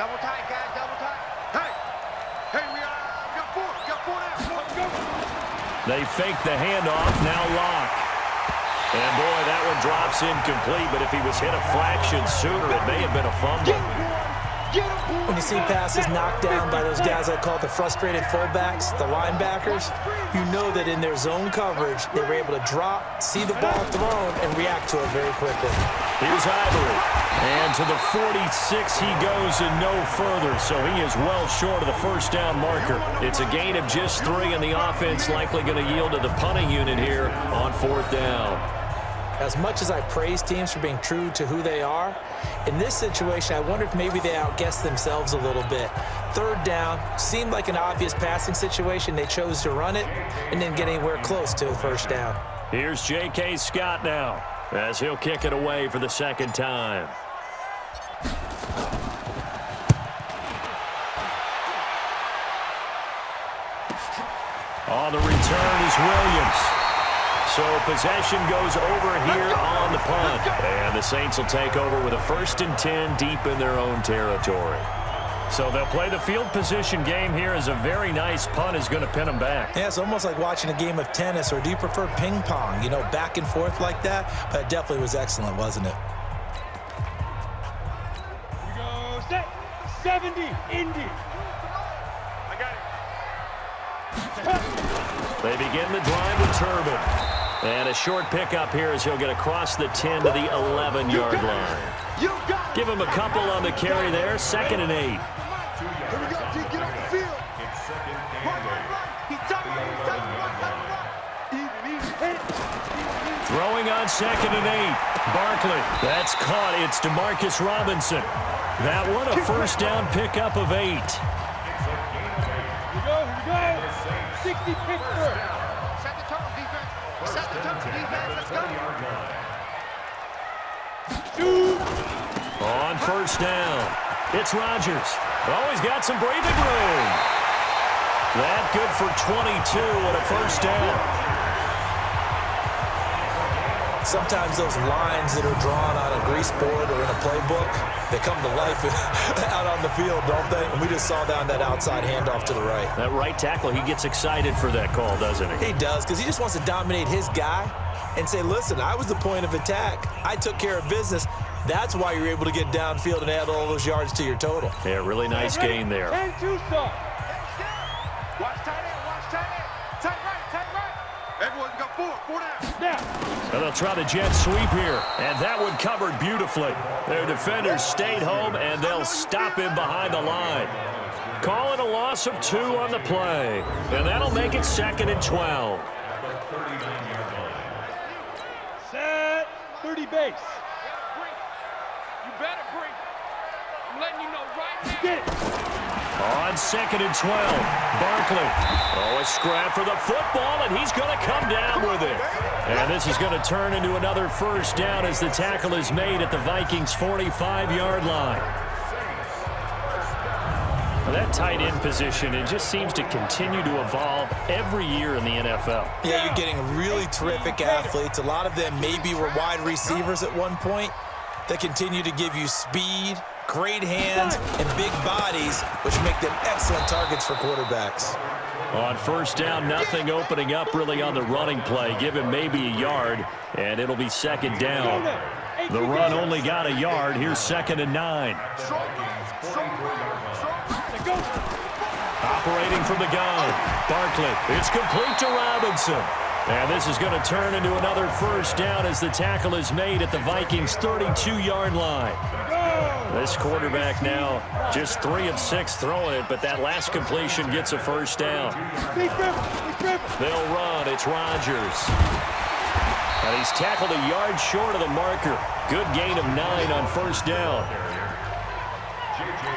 Double tight, guys, double tight. Hey, we got 4. We got 4 now. Let's go. They fake the handoff, now lock. And boy, that one drops incomplete, but if he was hit a fraction sooner, it may have been a fumble. When you see passes knocked down by those guys I call the frustrated fullbacks, the linebackers, you know that in their zone coverage, they were able to drop, see the ball thrown, and react to it very quickly. Here's Ivory. And to the 46 he goes and no further, so he is well short of the first down marker. It's a gain of just 3, and the offense likely going to yield to the punting unit here on 4th down. As much as I praise teams for being true to who they are, in this situation, I wonder if maybe they outguessed themselves a little bit. 3rd down seemed like an obvious passing situation. They chose to run it and didn't get anywhere close to a first down. Here's J.K. Scott now, as he'll kick it away for the 2nd time. On the return is Williams. So possession goes over here on the punt. And the Saints will take over with a 1st and 10 deep in their own territory. So they'll play the field position game here as a very nice punt is going to pin them back. Yeah, it's almost like watching a game of tennis, or do you prefer ping pong? You know, back and forth like that? But it definitely was excellent, wasn't it? Here we go, set. 70, Indy. I got it. They begin the drive with Turbin. And a short pickup here as he'll get across the 10 to the 11-yard line. Give him a couple on the carry there. 2nd and 8. Here we go, T. Get on the field. It's 2nd and 8. He's top right. Even. Throwing on 2nd and 8. Barkley. That's caught. It's DeMarcus Robinson. That one a first down pickup of 8. Here we go. 60 Pittsburgh. Set the tone, defense. Set the tone, defense. Let's go. Shoot. On first down, it's Rodgers. Oh, he's got some breathing room. That good for 22 and a first down. Sometimes those lines that are drawn on a grease board or in a playbook, they come to life out on the field, don't they? And we just saw down that outside handoff to the right. That right tackle, he gets excited for that call, doesn't he? He does, because he just wants to dominate his guy and say, listen, I was the point of attack. I took care of business. That's why you're able to get downfield and add all those yards to your total. Yeah, really nice gain there. And 2 stop. Watch tight end, watch tight end. Tight right. Everyone's got 4 down. Now. And they'll try the jet sweep here. And that one covered beautifully. Their defenders stayed home, and they'll stop him behind the line. Calling a loss of 2 on the play. And that'll make it 2nd and 12. Set 30 base. You better bring. I'm letting you know right now. Get it. On 2nd and 12, Barkley. Oh, a scrap for the football, and he's going to come down with it. And this is going to turn into another first down as the tackle is made at the Vikings' 45-yard line. Well, that tight end position, it just seems to continue to evolve every year in the NFL. Yeah, you're getting really terrific athletes. A lot of them maybe were wide receivers at one point that continue to give you speed, great hands, and big bodies, which make them excellent targets for quarterbacks. On first down, nothing opening up really on the running play. Give him maybe a yard, and it'll be 2nd down. The run only got a yard. Here's 2nd and 9. Operating from the gun, Barkley. It's complete to Robinson. And this is going to turn into another first down as the tackle is made at the Vikings' 32-yard line. This quarterback now just 3 of 6 throwing it, but that last completion gets a first down. They'll run. It's Rodgers. And he's tackled a yard short of the marker. Good gain of 9 on first down.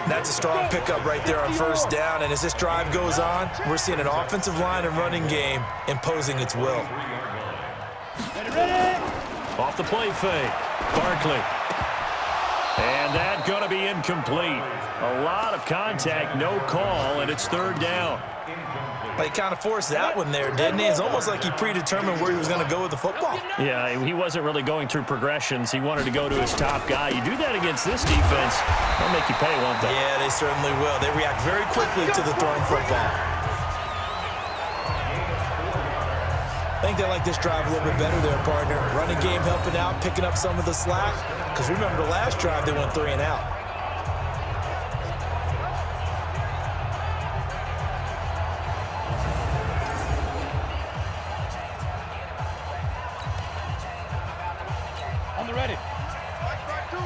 That's a strong pickup right there on first down, and as this drive goes on, we're seeing an offensive line and running game imposing its will. Off the play fake, Barkley. And that's going to be incomplete. A lot of contact, no call, and it's third down. He kind of forced that one there, didn't he? It's almost like he predetermined where he was going to go with the football. Yeah, he wasn't really going through progressions. He wanted to go to his top guy. You do that against this defense, they'll make you pay, won't they? Yeah, they certainly will. They react very quickly to the thrown football. I think they like this drive a little bit better there, partner. Running game helping out, picking up some of the slack. Because remember, the last drive, they went 3 and out. On the ready. Mike back two.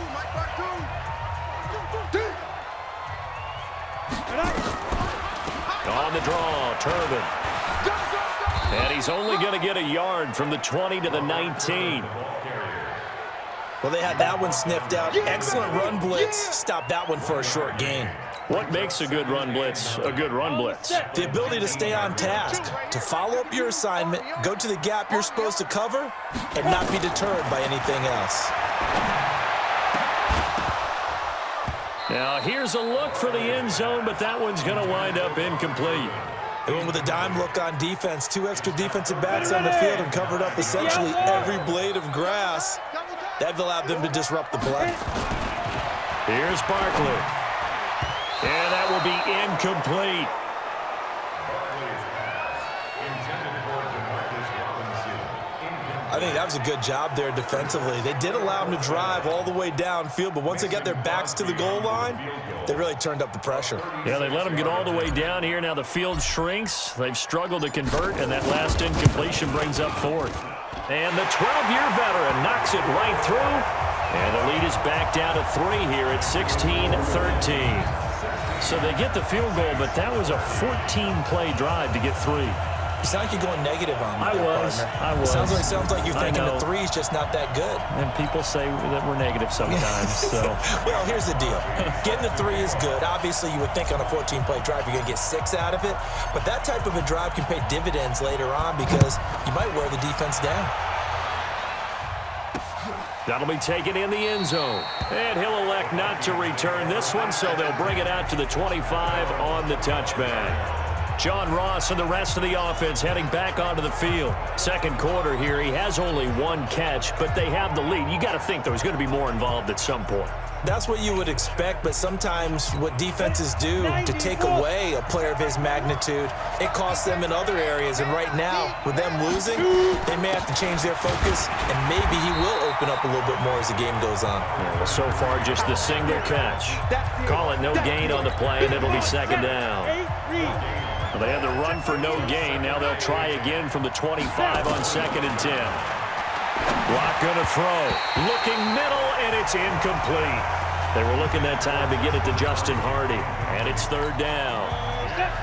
On the draw, Turbin. And he's only going to get a yard from the 20 to the 19. Well, they had that one sniffed out. Excellent run blitz. Stopped that one for a short gain. What makes a good run blitz a good run blitz? The ability to stay on task, to follow up your assignment, go to the gap you're supposed to cover, and not be deterred by anything else. Now, here's a look for the end zone, but that one's going to wind up incomplete. They went with a dime look on defense. 2 extra defensive backs on the field and covered up essentially every blade of grass. That allowed them to disrupt the play. Here's Barkley. And that will be incomplete. I think that was a good job there defensively. They did allow them to drive all the way downfield, but once they got their backs to the goal line, they really turned up the pressure. Yeah, they let them get all the way down here. Now the field shrinks. They've struggled to convert, and that last incompletion brings up 4th. And the 12-year veteran knocks it right through. And the lead is back down to 3 here at 16-13. So they get the field goal, but that was a 14-play drive to get 3. You sound like you're going negative on me. I was. Sounds like you're thinking the 3 is just not that good. And people say that we're negative sometimes. So. Well, here's the deal. Getting the 3 is good. Obviously, you would think on a 14-play drive you're going to get 6 out of it. But that type of a drive can pay dividends later on because you might wear the defense down. That'll be taken in the end zone. And he'll elect not to return this one, so they'll bring it out to the 25 on the touchback. John Ross and the rest of the offense heading back onto the field. Second quarter here, he has only 1 catch, but they have the lead. You got to think there's going to be more involved at some point. That's what you would expect, but sometimes what defenses do to take away a player of his magnitude, it costs them in other areas. And right now, with them losing, they may have to change their focus, and maybe he will open up a little bit more as the game goes on. Yeah, well, so far, just the single catch. Call it no gain on the play, and it'll be second down. Well, they had the run for no gain. Now they'll try again from the 25 on 2nd and 10. Lock going to throw. Looking middle, and it's incomplete. They were looking that time to get it to Justin Hardy, and it's third down.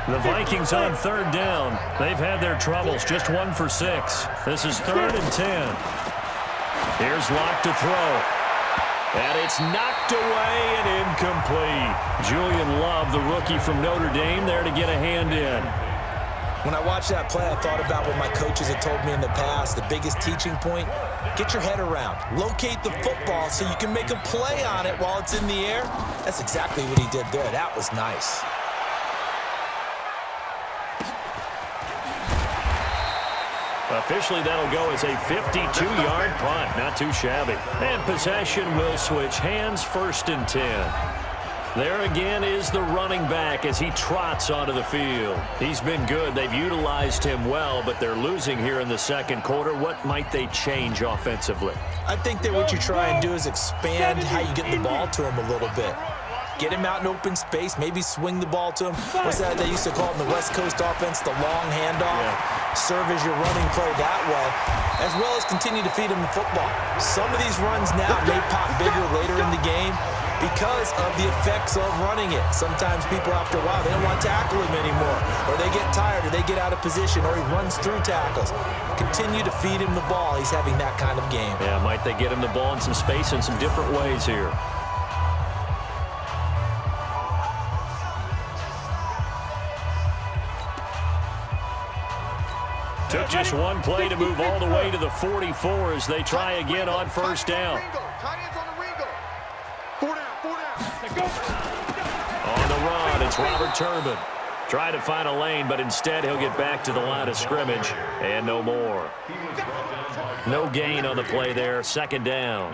The Vikings on third down. They've had their troubles, just 1 for 6. This is 3rd and 10. Here's Lock to throw. And it's knocked away and incomplete. Julian Love, the rookie from Notre Dame, there to get a hand in. When I watched that play, I thought about what my coaches had told me in the past. The biggest teaching point, get your head around. Locate the football so you can make a play on it while it's in the air. That's exactly what he did there. That was nice. Officially, that'll go as a 52-yard punt. Not too shabby. And possession will switch hands, 1st and 10. There again is the running back as he trots onto the field. He's been good. They've utilized him well, but they're losing here in the second quarter. What might they change offensively? I think that what you try and do is expand how you get the ball to him a little bit. Get him out in open space, maybe swing the ball to him. What's that they used to call it in the West Coast offense, the long handoff? Yeah. Serve as your running play that way, as well as continue to feed him the football. Some of these runs now may pop bigger later in the game because of the effects of running it. Sometimes people, after a while, they don't want to tackle him anymore, or they get tired, or they get out of position, or he runs through tackles. Continue to feed him the ball. He's having that kind of game. Yeah, might they get him the ball in some space in some different ways here. Took just 1 play to move all the way to the 44 as they try again on 1st down. 4 down, 4 down. Let's go. On the run, it's Robert Turbin. Trying to find a lane, but instead he'll get back to the line of scrimmage and no more. No gain on the play there, second down.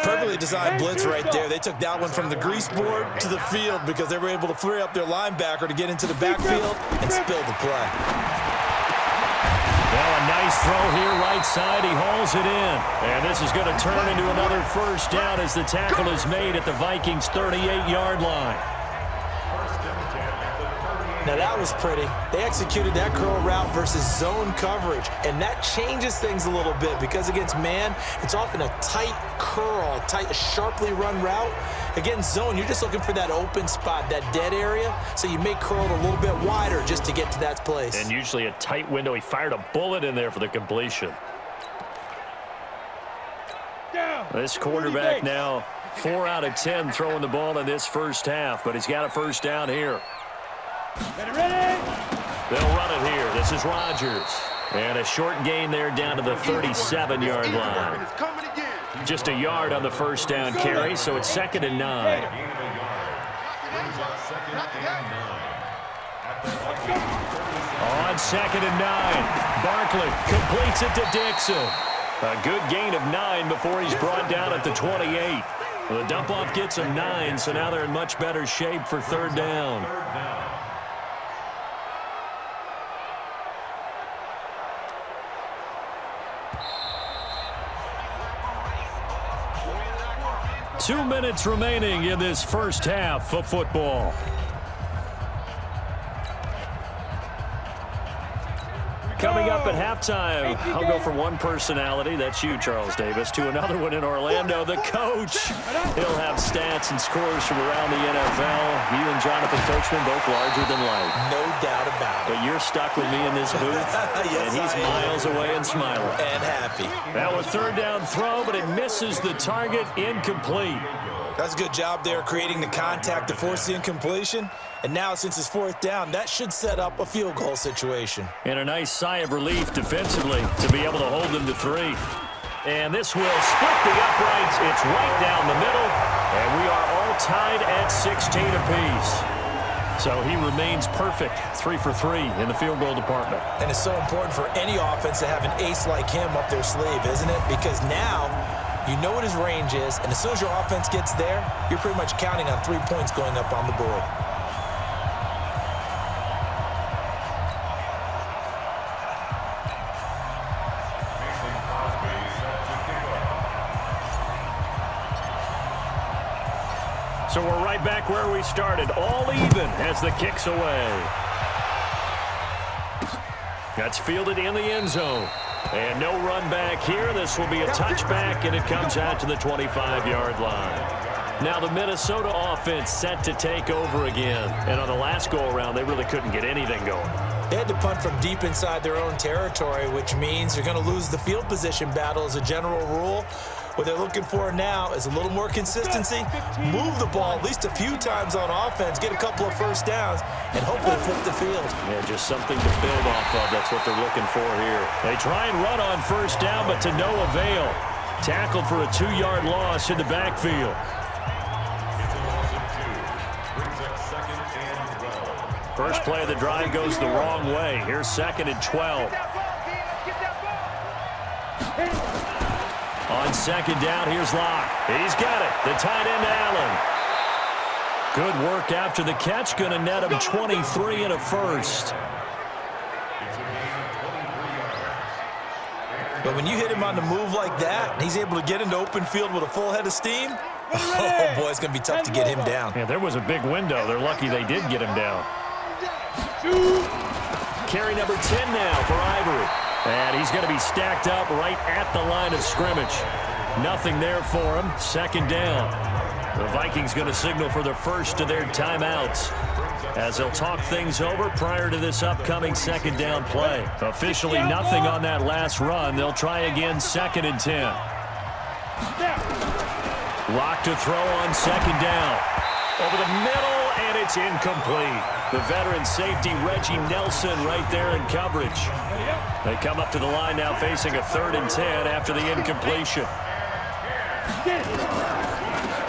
Perfectly designed blitz right there. They took that one from the grease board to the field because they were able to free up their linebacker to get into the backfield and spill the play. Well, a nice throw here, right side. He hauls it in. And this is going to turn into another first down as the tackle is made at the Vikings' 38-yard line. Now that was pretty. They executed that curl route versus zone coverage, and that changes things a little bit because against man, it's often a tight curl, tight, sharply run route. Against zone, you're just looking for that open spot, that dead area, so you make curl a little bit wider just to get to that place. And usually a tight window. He fired a bullet in there for the completion. This quarterback now 4 out of 10 throwing the ball in this first half, but he's got a first down here. Ready? They'll run it here. This is Rodgers. And a short gain there down to the 37-yard line. It's coming again. Just a yard on the first down carry, so it's 2nd and 9. On 2nd and 9, Barkley completes it to Dixon. A good gain of 9 before he's brought down at the 28. The dump-off gets him 9, so now they're in much better shape for third down. Two minutes remaining in this first half of football. Coming up at halftime, I'll go from one personality, that's you, Charles Davis, to another one in Orlando, the coach. He'll have stats and scores from around the NFL. You and Jonathan Coachman both larger than life. No doubt about it. But you're stuck with me in this booth, Yes, and he's miles away and smiling. And happy. Now a third down throw, but it misses the target, incomplete. That's a good job there creating the contact to force the incompletion. And now, since it's 4th down, that should set up a field goal situation. And a nice sigh of relief defensively to be able to hold them to 3. And this will split the uprights. It's right down the middle. And we are all tied at 16 apiece. So he remains perfect, 3 for 3 in the field goal department. And it's so important for any offense to have an ace like him up their sleeve, isn't it? Because now you know what his range is, and as soon as your offense gets there, you're pretty much counting on 3 points going up on the board. So we're right back where we started, all even as the kick's away. That's fielded in the end zone. And no run back here. This will be a touchback, and it comes out to the 25-yard line. Now the Minnesota offense set to take over again. And on the last go-around, they really couldn't get anything going. They had to punt from deep inside their own territory, which means you're going to lose the field position battle as a general rule. What they're looking for now is a little more consistency, move the ball at least a few times on offense, get a couple of first downs, and hopefully flip the field. Yeah, just something to build off of. That's what they're looking for here. They try and run on first down, but to no avail. Tackled for a 2-yard loss in the backfield. First play of the drive goes the wrong way. Here's 2nd and 12. On 2nd down, here's Locke. He's got it. The tight end, Allen. Good work after the catch. Going to net him 23 and a first. But when you hit him on the move like that, and he's able to get into open field with a full head of steam, oh, boy, it's going to be tough to get him down. Yeah, there was a big window. They're lucky they did get him down. Carry number 10 now for Ivory. And he's going to be stacked up right at the line of scrimmage. Nothing there for him. 2nd down. The Vikings going to signal for the first of their timeouts as they'll talk things over prior to this upcoming 2nd down play. Officially nothing on that last run. They'll try again 2nd and 10. Lock to throw on 2nd down. Over the middle, and it's incomplete. The veteran safety, Reggie Nelson, right there in coverage. They come up to the line now facing a 3rd and 10 after the incompletion.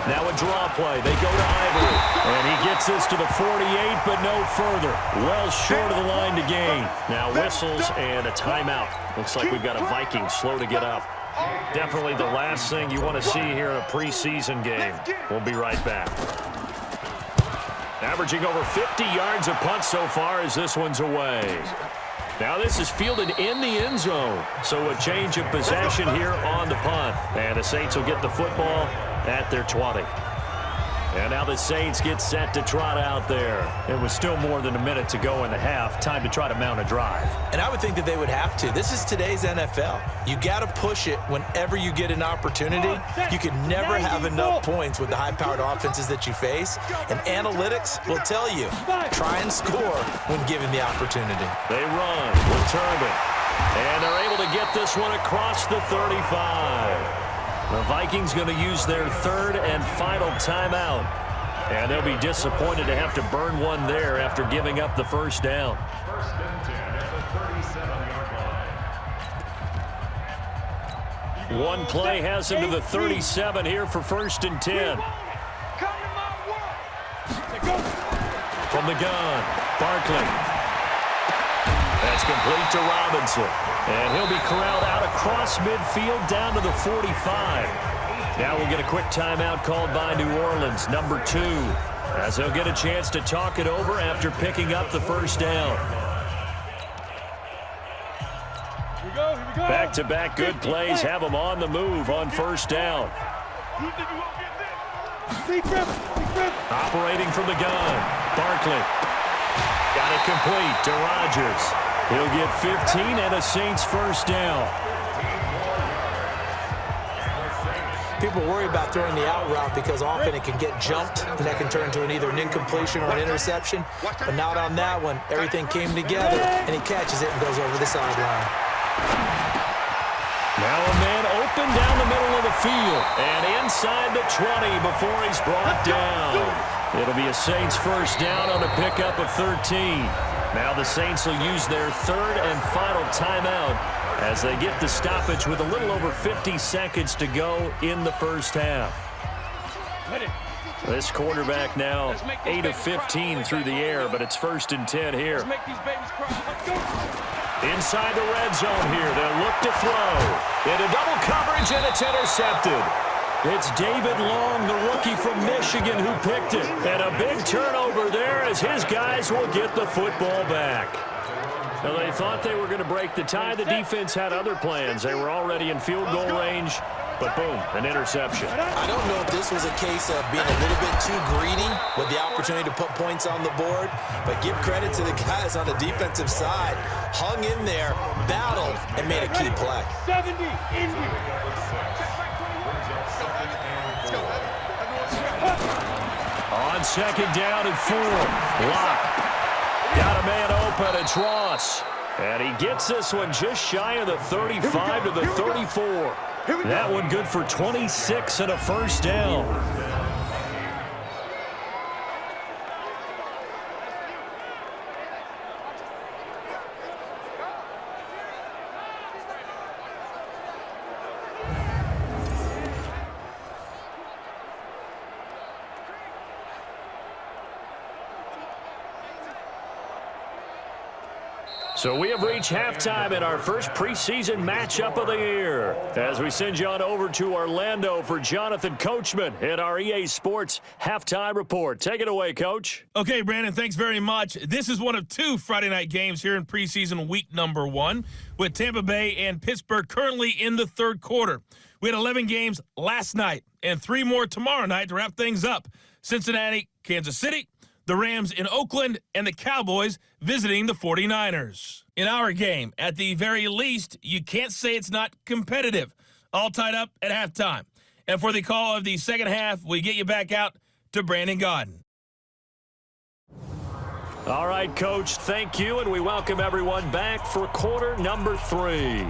Now a draw play. They go to Ivory. And he gets this to the 48, but no further. Well short of the line to gain. Now whistles and a timeout. Looks like we've got a Vikings slow to get up. Definitely the last thing you want to see here in a preseason game. We'll be right back. Averaging over 50 yards a punt so far as this one's away. Now this is fielded in the end zone. So a change of possession here on the punt. And the Saints will get the football at their 20. And now the Saints get set to trot out there. It was still more than a minute to go in the half. Time to try to mount a drive. And I would think that they would have to. This is today's NFL. You got to push it whenever you get an opportunity. You can never have enough points with the high-powered offenses that you face. And analytics will tell you, try and score when given the opportunity. They run with Turbin. And they're able to get this one across the 35. The Vikings going to use their third and final timeout. And they'll be disappointed to have to burn one there after giving up the first down. First and 10 at the 37-yard line. One play has him to the 37 here for first and 10. From the gun, Barkley. That's complete to Robinson. And he'll be corralled out across midfield down to the 45. Now we'll get a quick timeout called by New Orleans, number 2, as they'll get a chance to talk it over after picking up the first down. Back-to-back good plays have them on the move on first down. Operating from the gun, Barkley. Got it complete to Rodgers. He'll get 15 and a Saints first down. People worry about throwing the out route because often it can get jumped, and that can turn into either an incompletion or an interception. But not on that one. Everything came together, and he catches it and goes over the sideline. Now a man open down the middle of the field and inside the 20 before he's brought down. It'll be a Saints first down on a pickup of 13. Now the Saints will use their third and final timeout as they get the stoppage with a little over 50 seconds to go in the first half. This quarterback now 8 of 15 through the air, but it's first and 10 here. Inside the red zone here, they'll look to throw. Into double coverage, and it's intercepted. It's David Long, the rookie from Michigan, who picked it. And a big turnover there as his guys will get the football back. Now, they thought they were going to break the tie. The defense had other plans. They were already in field goal range, but boom, an interception. I don't know if this was a case of being a little bit too greedy with the opportunity to put points on the board, but give credit to the guys on the defensive side. Hung in there, battled, and made a key play. 70, Indy. On second down and 4. Lock. Got a man open, it's Ross. And he gets this one just shy of the 35 to the 34. That one good for 26 and a first down. So we have reached halftime in our first preseason matchup of the year as we send you on over to Orlando for Jonathan Coachman in our EA Sports Halftime Report. Take it away, Coach. Okay, Brandon, thanks very much. This is one of 2 Friday night games here in preseason week number 1 with Tampa Bay and Pittsburgh currently in the third quarter. We had 11 games last night and 3 more tomorrow night to wrap things up. Cincinnati, Kansas City, the Rams in Oakland, and the Cowboys visiting the 49ers. In our game, at the very least, you can't say it's not competitive. All tied up at halftime. And for the call of the second half, we get you back out to Brandon Gaudin. All right, Coach, thank you, and we welcome everyone back for quarter number 3.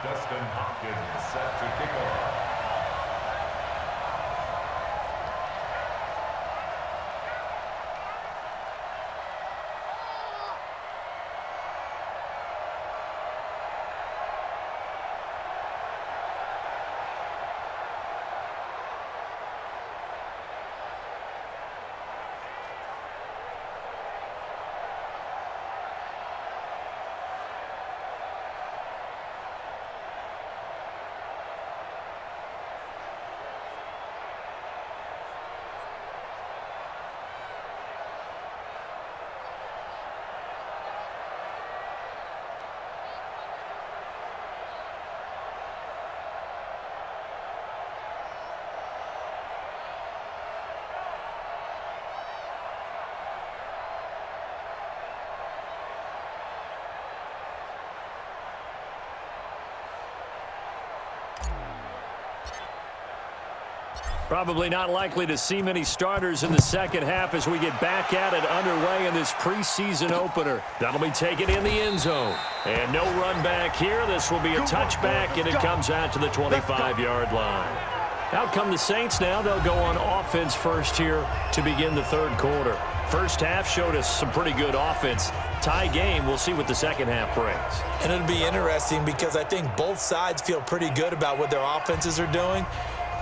Dustin Hopkins set to kick off. Probably not likely to see many starters in the second half as we get back at it underway in this preseason opener. That'll be taken in the end zone. And no run back here. This will be a touchback, and it comes out to the 25-yard line. Out come the Saints now. They'll go on offense first here to begin the third quarter. First half showed us some pretty good offense. Tie game. We'll see what the second half brings. And it'll be interesting because I think both sides feel pretty good about what their offenses are doing.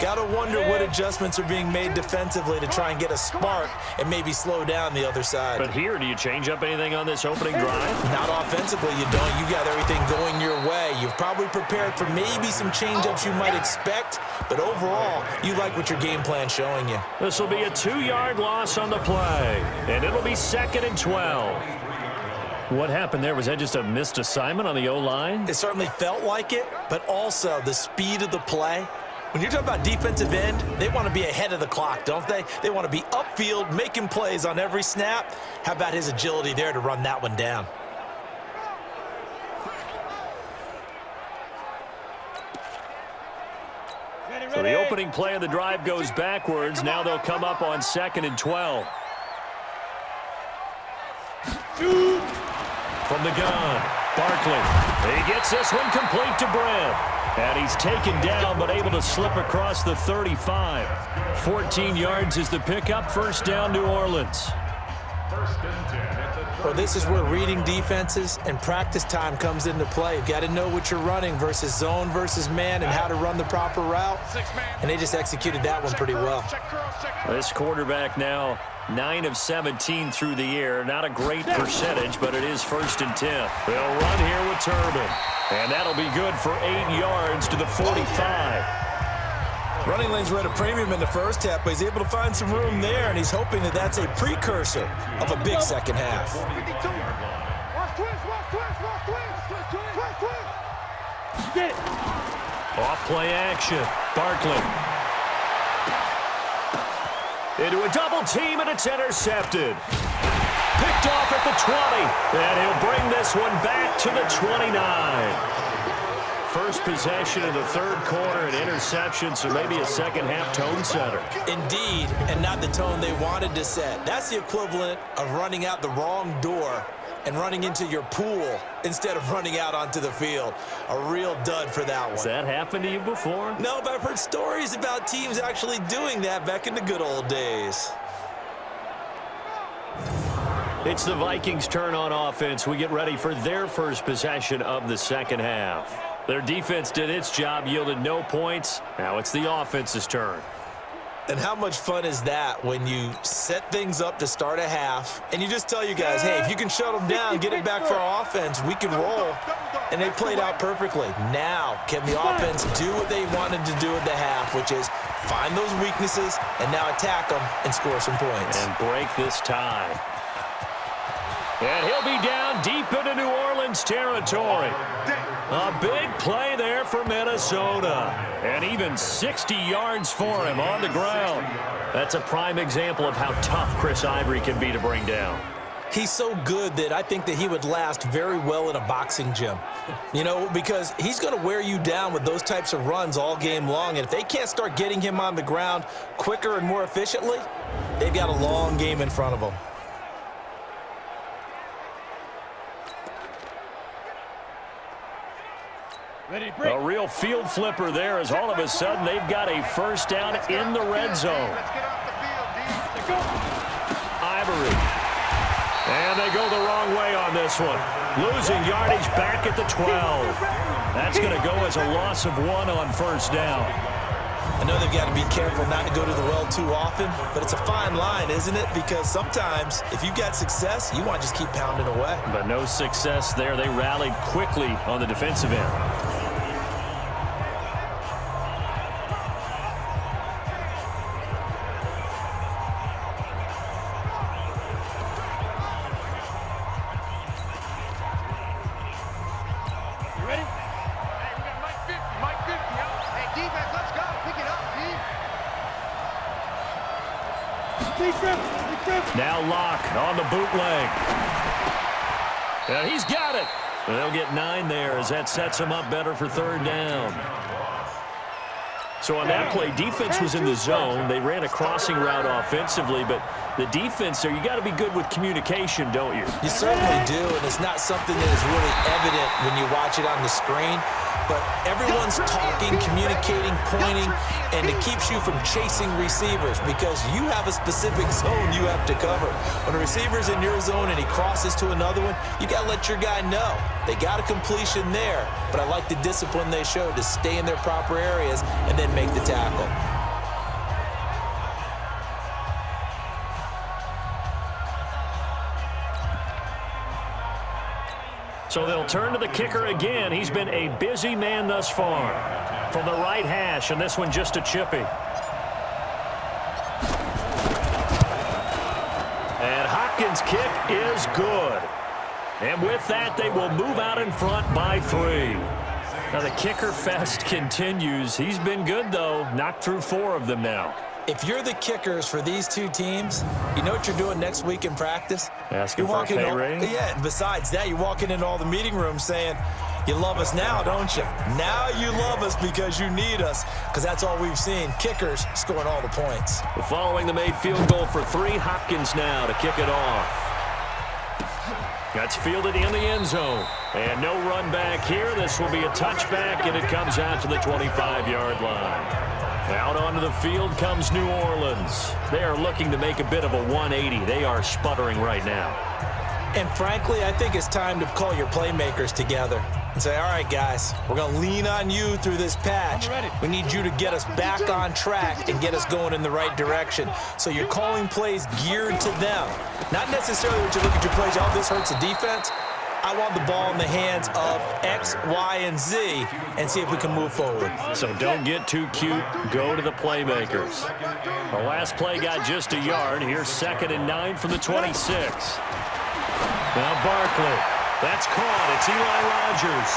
Got to wonder what adjustments are being made defensively to try and get a spark and maybe slow down the other side. But here, do you change up anything on this opening drive? Not offensively, you don't. You got everything going your way. You've probably prepared for maybe some change-ups you might expect, but overall, you like what your game plan's showing you. This will be a 2-yard loss on the play, and it'll be 2nd and 12. What happened there? Was that just a missed assignment on the O-line? It certainly felt like it, but also the speed of the play. When you're talking about defensive end, they want to be ahead of the clock, don't they? They want to be upfield, making plays on every snap. How about his agility there to run that one down? So the opening play of the drive goes backwards. Now they'll come up on 2nd and 12. From the gun, Barkley. He gets this one complete to Brent. And he's taken down, but able to slip across the 35. 14 yards is the pickup. First down, New Orleans. Well, this is where reading defenses and practice time comes into play. You've got to know what you're running versus zone versus man and how to run the proper route. And they just executed that one pretty well. This quarterback now 9 of 17 through the air. Not a great percentage, but it is 1st and 10. They'll run here with Turbin. And that'll be good for 8 yards to the 45. Running lanes were at a premium in the first half, but he's able to find some room there, and he's hoping that that's a precursor of a big second half. Off play action. Barkley. Into a double team, and it's intercepted. Picked off at the 20, and he'll bring this one back to the 29. First possession of the third quarter, an interception, so maybe a second half tone setter. Indeed, and not the tone they wanted to set. That's the equivalent of running out the wrong door and running into your pool instead of running out onto the field. A real dud for that one. Has that happened to you before? No, but I've heard stories about teams actually doing that back in the good old days. It's the Vikings' turn on offense. We get ready for their first possession of the second half. Their defense did its job, yielded no points. Now it's the offense's turn. And how much fun is that when you set things up to start a half and you just tell you guys, hey, if you can shut them down, get it back for our offense, we can roll. And they played out perfectly. Now, can the offense do what they wanted to do at the half, which is find those weaknesses and now attack them and score some points. And break this tie. And he'll be down deep into New Orleans territory. A big play there for Minnesota. And even 60 yards for him on the ground. That's a prime example of how tough Chris Ivory can be to bring down. He's so good that I think that he would last very well in a boxing gym. You know, because he's going to wear you down with those types of runs all game long. And if they can't start getting him on the ground quicker and more efficiently, they've got a long game in front of them. A real field flipper there as all of a sudden they've got a first down in the red zone. Ivory. And they go the wrong way on this one. Losing yardage back at the 12. That's going to go as a loss of 1 on first down. I know they've got to be careful not to go to the well too often, but it's a fine line, isn't it? Because sometimes if you've got success, you want to just keep pounding away. But no success there. They rallied quickly on the defensive end. Now Locke on the bootleg. He's got it. They'll get 9 there as that sets him up better for third down. So on that play, defense was in the zone. They ran a crossing route offensively, but the defense there, you got to be good with communication, don't you? You certainly do, and it's not something that is really evident when you watch it on the screen. But everyone's talking, communicating, pointing, and it keeps you from chasing receivers because you have a specific zone you have to cover. When a receiver's in your zone and he crosses to another one, you got to let your guy know. They got a completion there, but I like the discipline they showed to stay in their proper areas and then make the tackle. So they'll turn to the kicker again. He's been a busy man thus far. From the right hash, and this one just a chippy. And Hopkins' kick is good. And with that, they will move out in front by 3. Now the kicker fest continues. He's been good, though. Knocked through 4 of them now. If you're the kickers for these two teams, you know what you're doing next week in practice? Asking for a pay raise? Yeah, besides that, you're walking in all the meeting rooms saying, you love us now, don't you? Now you love us because you need us, because that's all we've seen. Kickers scoring all the points. Following the made field goal for 3, Hopkins now to kick it off. That's fielded in the end zone. And no run back here. This will be a touchback, and it comes out to the 25-yard line. Out onto the field comes New Orleans. They are looking to make a bit of a 180. They are sputtering right now. And frankly, I think it's time to call your playmakers together and say, all right, guys, we're going to lean on you through this patch. We need you to get us back on track and get us going in the right direction. So you're calling plays geared to them. Not necessarily when you look at your plays, oh, this hurts the defense. I want the ball in the hands of X, Y, and Z and see if we can move forward. So don't get too cute. Go to the playmakers. The last play got just a yard. Here's 2nd and 9 from the 26. Now Barkley. That's caught. It's Eli Rogers.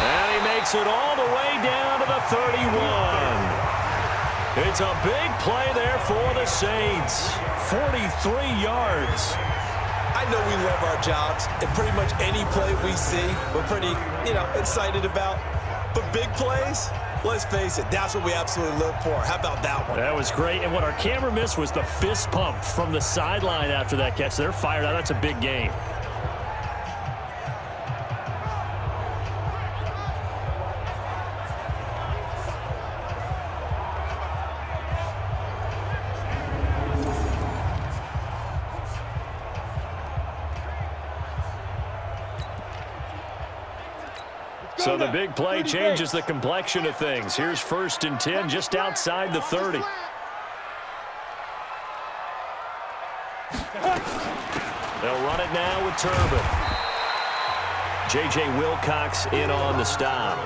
And he makes it all the way down to the 31. It's a big play there for the Saints. 43 yards. I know we love our jobs, and pretty much any play we see, we're pretty, excited about. But big plays, let's face it, that's what we absolutely live for. How about that one? That was great, and what our camera missed was the fist pump from the sideline after that catch. They're fired out. That's a big game. So the big play changes the complexion of things. Here's 1st and 10 just outside the 30. They'll run it now with Turbin. J.J. Wilcox in on the stop.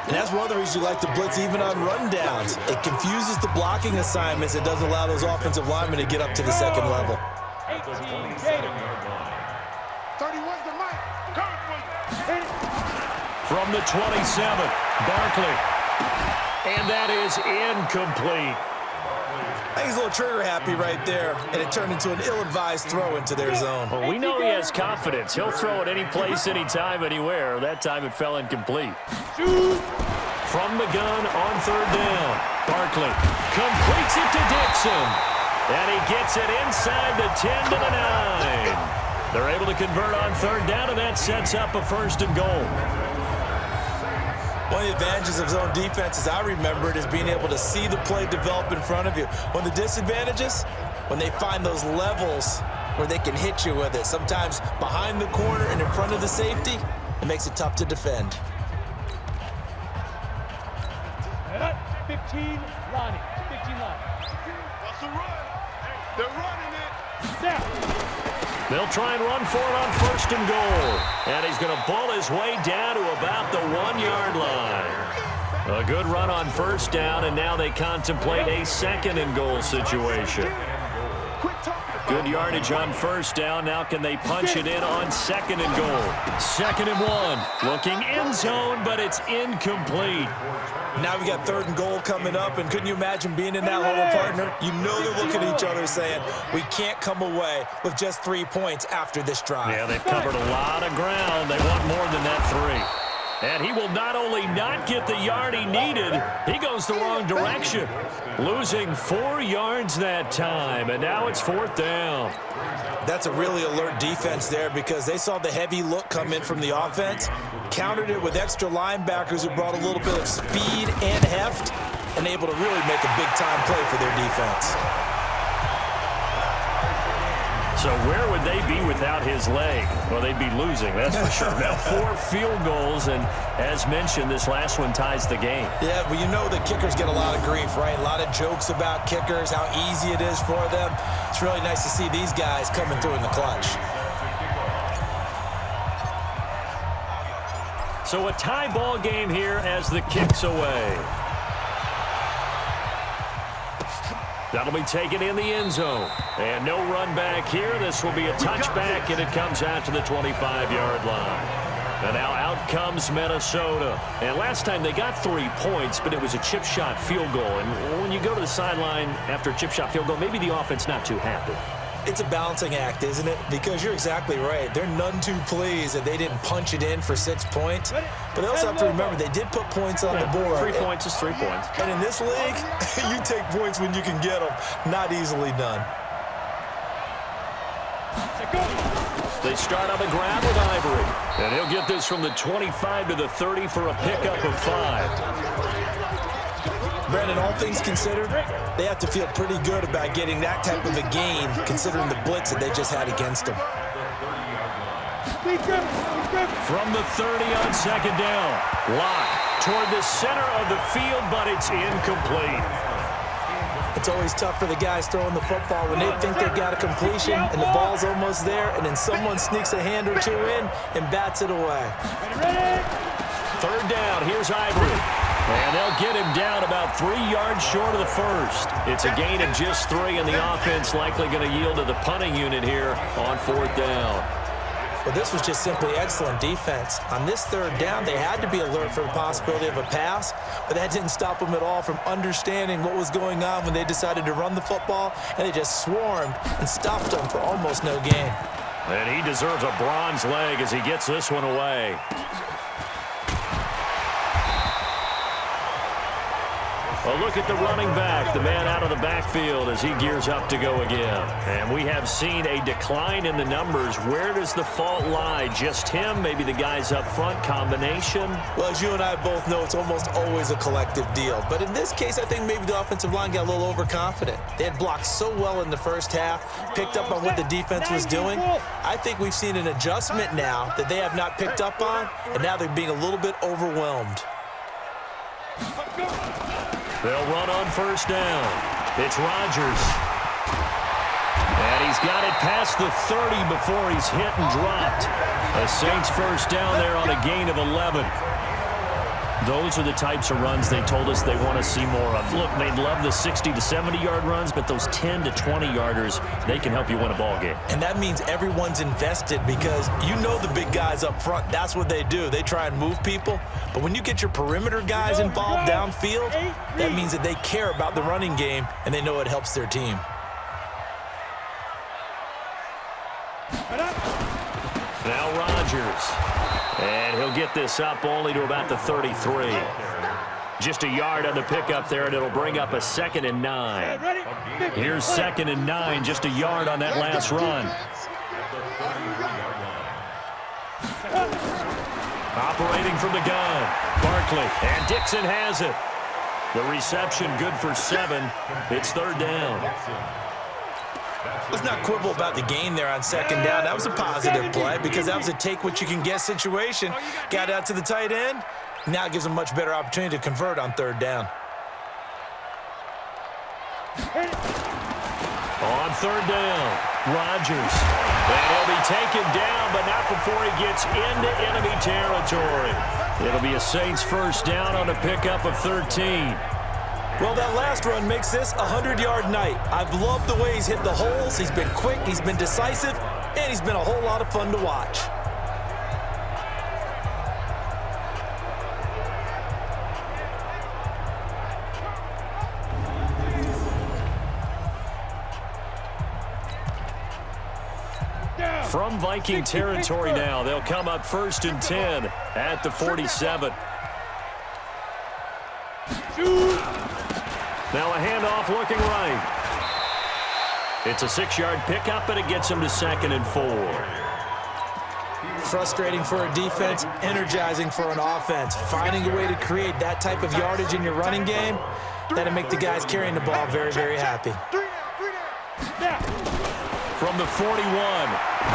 And that's one of the reasons you like to blitz even on rundowns. It confuses the blocking assignments. It doesn't allow those offensive linemen to get up to the second level. 31's the mic. From the 27, Barkley. And that is incomplete. I think he's a little trigger happy right there, and it turned into an ill-advised throw into their zone. Well, we know he has confidence. He'll throw it any place, anytime, anywhere. That time it fell incomplete. From the gun on 3rd down. Barkley completes it to Dixon. And he gets it inside the 10 to the 9. They're able to convert on third down, and that sets up a 1st and goal. One of the advantages of zone defense, as I remember it, is being able to see the play develop in front of you. One of the disadvantages, when they find those levels where they can hit you with it, sometimes behind the corner and in front of the safety, it makes it tough to defend. 15 Lonnie. 15 Lonnie. What's the run? They're running it. Down. They'll try and run for it on 1st and goal. And he's going to pull his way down to about the 1-yard line. A good run on 1st down, and now they contemplate a 2nd and goal situation. Good yardage on 1st down. Now can they punch it in on 2nd and goal? 2nd and 1. Looking end zone, but it's incomplete. Now we got 3rd and goal coming up, and couldn't you imagine being in that hole, partner? You know they're looking at each other saying, we can't come away with just 3 points after this drive. Yeah, they've covered a lot of ground. They want more than that 3. And he will not only not get the yard he needed, he goes the wrong direction. Losing 4 yards that time, and now it's 4th down. That's a really alert defense there because they saw the heavy look come in from the offense, countered it with extra linebackers who brought a little bit of speed and heft, and able to really make a big-time play for their defense. So where would they be without his leg? Well, they'd be losing, that's for sure. Now 4 field goals, and as mentioned, this last one ties the game. Yeah, but you know the kickers get a lot of grief, right? A lot of jokes about kickers, how easy it is for them. It's really nice to see these guys coming through in the clutch. So a tie ball game here as the kick's away. That'll be taken in the end zone. And no run back here. This will be a touchback, and it comes out to the 25-yard line. And now out comes Minnesota. And last time they got 3 points, but it was a chip shot field goal. And when you go to the sideline after a chip shot field goal, maybe the offense not too happy. It's a balancing act, isn't it? Because you're exactly right. They're none too pleased that they didn't punch it in for 6 points. But they also have to remember they did put points on the board. 3 points is 3 points. And in this league, you take points when you can get them. Not easily done. They start on the grab with Ivory. And he'll get this from the 25 to the 30 for a pickup of 5. Brandon, all things considered, they have to feel pretty good about getting that type of a gain, considering the blitz that they just had against them. From the 30 on 2nd down. Lock toward the center of the field, but it's incomplete. It's always tough for the guys throwing the football when they think they've got a completion and the ball's almost there, and then someone sneaks a hand or 2 in and bats it away. 3rd down, here's Ivory. And they'll get him down about 3 yards short of the 1st. It's a gain of just 3, and the offense likely going to yield to the punting unit here on 4th down. Well, this was just simply excellent defense. On this 3rd down, they had to be alert for the possibility of a pass, but that didn't stop them at all from understanding what was going on when they decided to run the football, and they just swarmed and stopped them for almost no gain. And he deserves a bronze leg as he gets this one away. A look at the running back, the man out of the backfield as he gears up to go again. And we have seen a decline in the numbers. Where does the fault lie? Just him? Maybe the guys up front? Combination? Well, as you and I both know, it's almost always a collective deal. But in this case, I think maybe the offensive line got a little overconfident. They had blocked so well in the first half, picked up on what the defense was doing. I think we've seen an adjustment now that they have not picked up on, and now they're being a little bit overwhelmed. They'll run on 1st down. It's Rodgers. And he's got it past the 30 before he's hit and dropped. A Saints 1st down there on a gain of 11. Those are the types of runs they told us they want to see more of. Look, they love the 60 to 70-yard runs, but those 10 to 20-yarders, they can help you win a ball game. And that means everyone's invested because you know the big guys up front, that's what they do. They try and move people. But when you get your perimeter guys involved downfield, that means that they care about the running game and they know it helps their team. Now Rodgers. And he'll get this up only to about the 33. Just a yard on the pickup there, and it'll bring up a 2nd and 9. Here's 2nd and 9, just a yard on that last run. Operating from the gun, Barkley, and Dixon has it. The reception good for 7. It's 3rd down. Let's not quibble about the gain there on 2nd down. That was a positive play because that was a take-what-you-can-get situation. Got out to the tight end. Now it gives them a much better opportunity to convert on 3rd down. On 3rd down, Rodgers. And he'll be taken down, but not before he gets into enemy territory. It'll be a Saints 1st down on a pickup of 13. Well, that last run makes this a 100-yard night. I've loved the way he's hit the holes. He's been quick, he's been decisive, and he's been a whole lot of fun to watch. From Viking territory now, they'll come up 1st and 10 at the 47. Now a handoff looking right. It's a 6-yard pickup, and it gets him to 2nd and 4. Frustrating for a defense, energizing for an offense. Finding a way to create that type of yardage in your running game, that'll make the guys carrying the ball very, very happy. From the 41,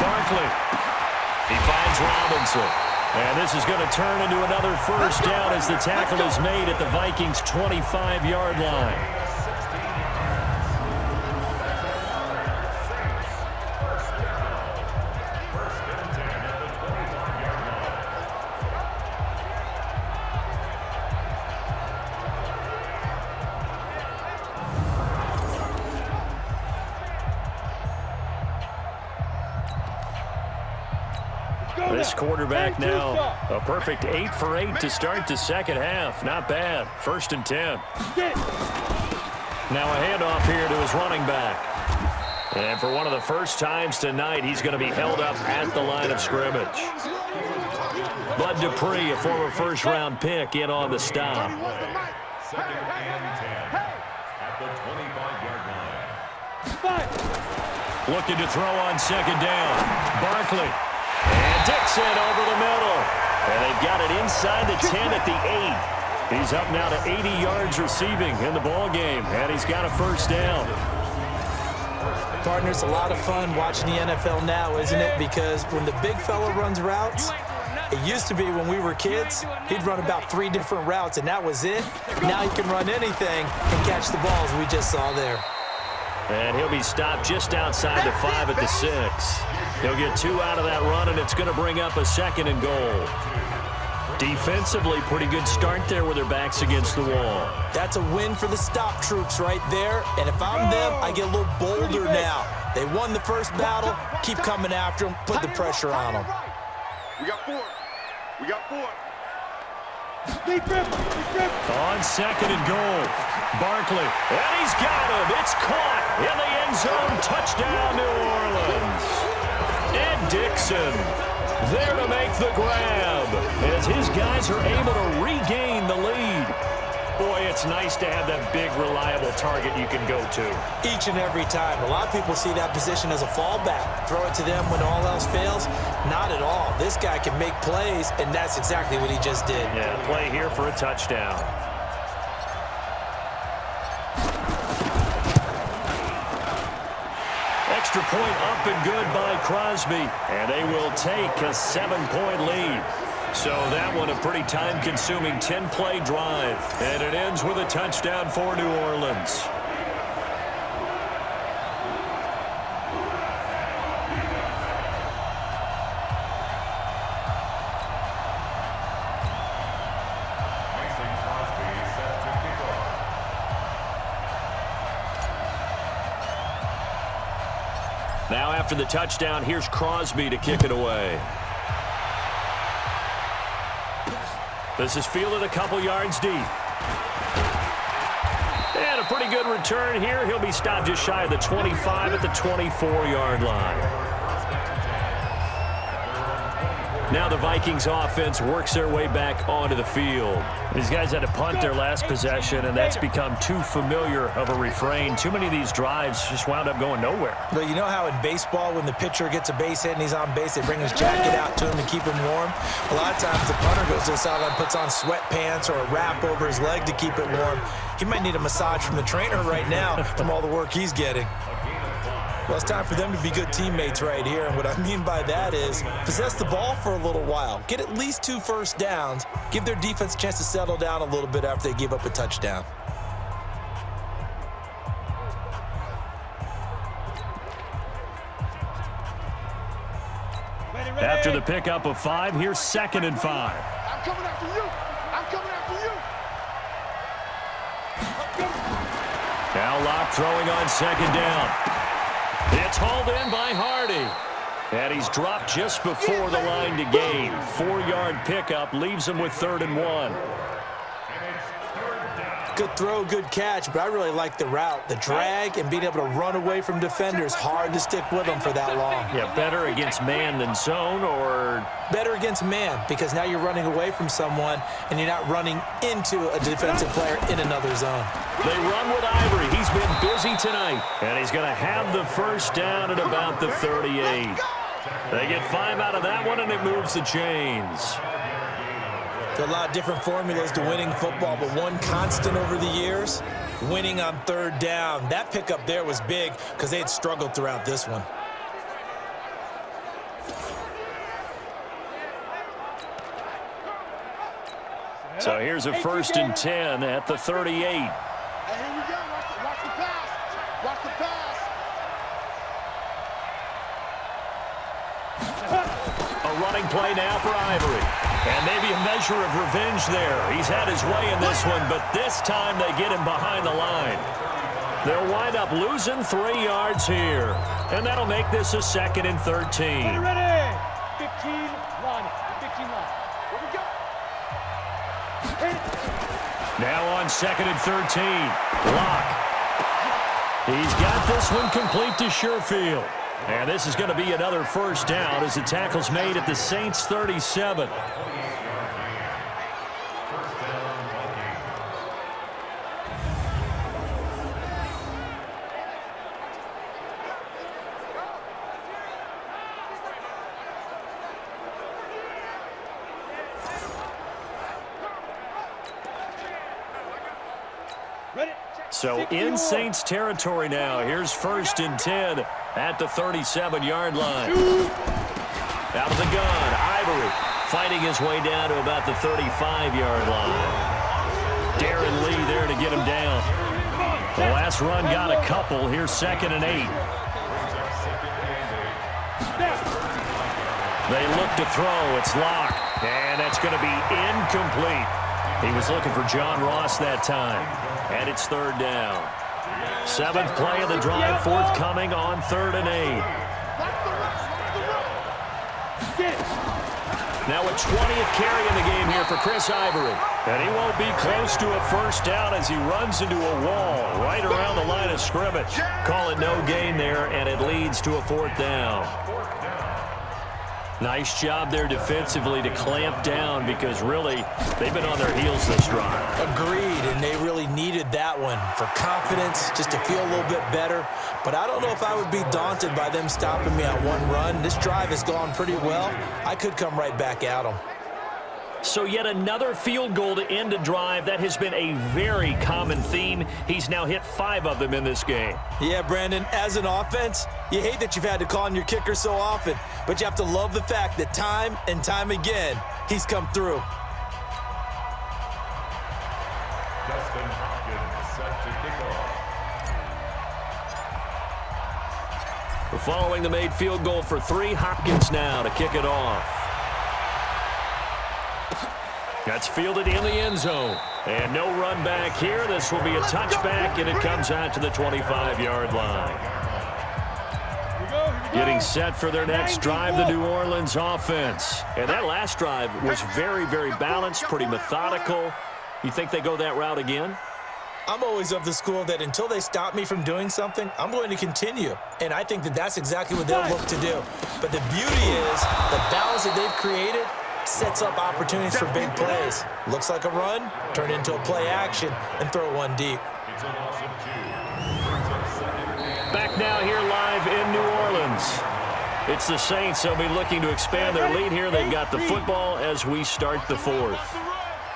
Barkley. He finds Robinson. And this is going to turn into another 1st down as the tackle is made at the Vikings' 25-yard line. This quarterback now, a perfect 8 for 8 to start the 2nd half. Not bad. 1st and 10. Now a handoff here to his running back. And for one of the first times tonight, he's going to be held up at the line of scrimmage. Bud Dupree, a former 1st-round pick, in on the stop. 2nd and 10 at the 25-yard line. Looking to throw on 2nd down. Barkley. And Dixon over the middle. And they've got it inside the 10 at the 8. He's up now to 80 yards receiving in the ballgame, and he's got a 1st down. Partner, it's a lot of fun watching the NFL now, isn't it? Because when the big fella runs routes, it used to be when we were kids, he'd run about 3 different routes, and that was it. Now he can run anything and catch the balls we just saw there. And he'll be stopped just outside the 5 at the 6. He'll get 2 out of that run, and it's going to bring up a 2nd and goal. Defensively, pretty good start there with their backs against the wall. That's a win for the stop troops right there. And if I'm them, I get a little bolder now. They won the first battle. Keep coming after them. Put the pressure on them. We got 4. We got 4. On 2nd and goal, Barkley. And he's got him. It's caught in the end zone. Touchdown, New Orleans. And Dixon there to make the grab as his guys are able to regain the lead. Boy, it's nice to have that big, reliable target you can go to. Each and every time. A lot of people see that position as a fallback. Throw it to them when all else fails. Not at all. This guy can make plays, and that's exactly what he just did. Yeah, play here for a touchdown. Extra point up and good by Crosby, and they will take a 7-point lead. So that one a pretty time-consuming 10-play drive, and it ends with a touchdown for New Orleans. Now after the touchdown, here's Crosby to kick it away. This is fielded a couple yards deep. And a pretty good return here. He'll be stopped just shy of the 25 at the 24-yard line. Now the Vikings offense works their way back onto the field. These guys had to punt their last possession, and that's become too familiar of a refrain. Too many of these drives just wound up going nowhere. But you know how in baseball, when the pitcher gets a base hit and he's on base, they bring his jacket out to him to keep him warm? A lot of times the punter goes to the sideline, puts on sweatpants or a wrap over his leg to keep it warm. He might need a massage from the trainer right now from all the work he's getting. Well, it's time for them to be good teammates right here, and what I mean by that is possess the ball for a little while, get at least 2 first downs, give their defense a chance to settle down a little bit after they give up a touchdown. After the pickup of 5, here's 2nd and 5. I'm coming after you. I'm coming after you. Now Locke throwing on 2nd down. It's hauled in by Hardy. And he's dropped just before the line to gain. 4-yard pickup leaves him with 3rd and 1. Good throw, good catch, but I really like the route. The drag and being able to run away from defenders, hard to stick with them for that long. Yeah, better against man than zone, or? Better against man, because now you're running away from someone and you're not running into a defensive player in another zone. They run with Ivory. He's been busy tonight, and he's going to have the first down at about the 38. They get 5 out of that one, and it moves the chains. There are a lot of different formulas to winning football, but one constant over the years, winning on 3rd down. That pickup there was big because they had struggled throughout this one. So here's a 1st and 10 at the 38. Hey, here we go. Watch the pass. Watch the pass. A running play now for Ivory. And maybe a measure of revenge there. He's had his way in this one, but this time they get him behind the line. They'll wind up losing 3 yards here. And that'll make this a 2nd and 13. Ready. 15 line. 15 line. Here we go. Now on 2nd and 13. Locke. He's got this one complete to Sherfield. And this is going to be another first down as the tackle's made at the Saints' 37. So in Saints territory now. Here's 1st and 10 at the 37-yard line. Out of the gun, Ivory fighting his way down to about the 35-yard line. Darren Lee there to get him down. The last run got a couple. Here's 2nd and 8. They look to throw. It's Locke. And that's going to be incomplete. He was looking for John Ross that time. And it's 3rd down. 7th play of the drive, forthcoming on 3rd and 8. Now a 20th carry in the game here for Chris Ivory. And he won't be close to a first down as he runs into a wall right around the line of scrimmage. Call it no gain there, and it leads to a 4th down. Nice job there defensively to clamp down because really they've been on their heels this drive. Agreed, and they really needed that one for confidence, just to feel a little bit better. But I don't know if I would be daunted by them stopping me on one run. This drive has gone pretty well. I could come right back at them. So yet another field goal to end a drive. That has been a very common theme. He's now hit 5 of them in this game. Yeah, Brandon, as an offense, you hate that you've had to call on your kicker so often, but you have to love the fact that time and time again, he's come through. Justin Hopkins set to kick off. We're following the made field goal for 3. Hopkins now to kick it off. That's fielded in the end zone. And no run back here. This will be a touchback, and it comes out to the 25-yard line. Getting set for their next drive, the New Orleans offense. And that last drive was very, very balanced, pretty methodical. You think they go that route again? I'm always of the school that until they stop me from doing something, I'm going to continue. And I think that that's exactly what they'll look to do. But the beauty is the balance that they've created sets up opportunities for big plays. Looks like a run, turn into a play action, and throw one deep. It's a loss of 2. Brings up second and Back now here live in New Orleans. It's the Saints. They'll be looking to expand their lead here. They've got the football as we start the fourth.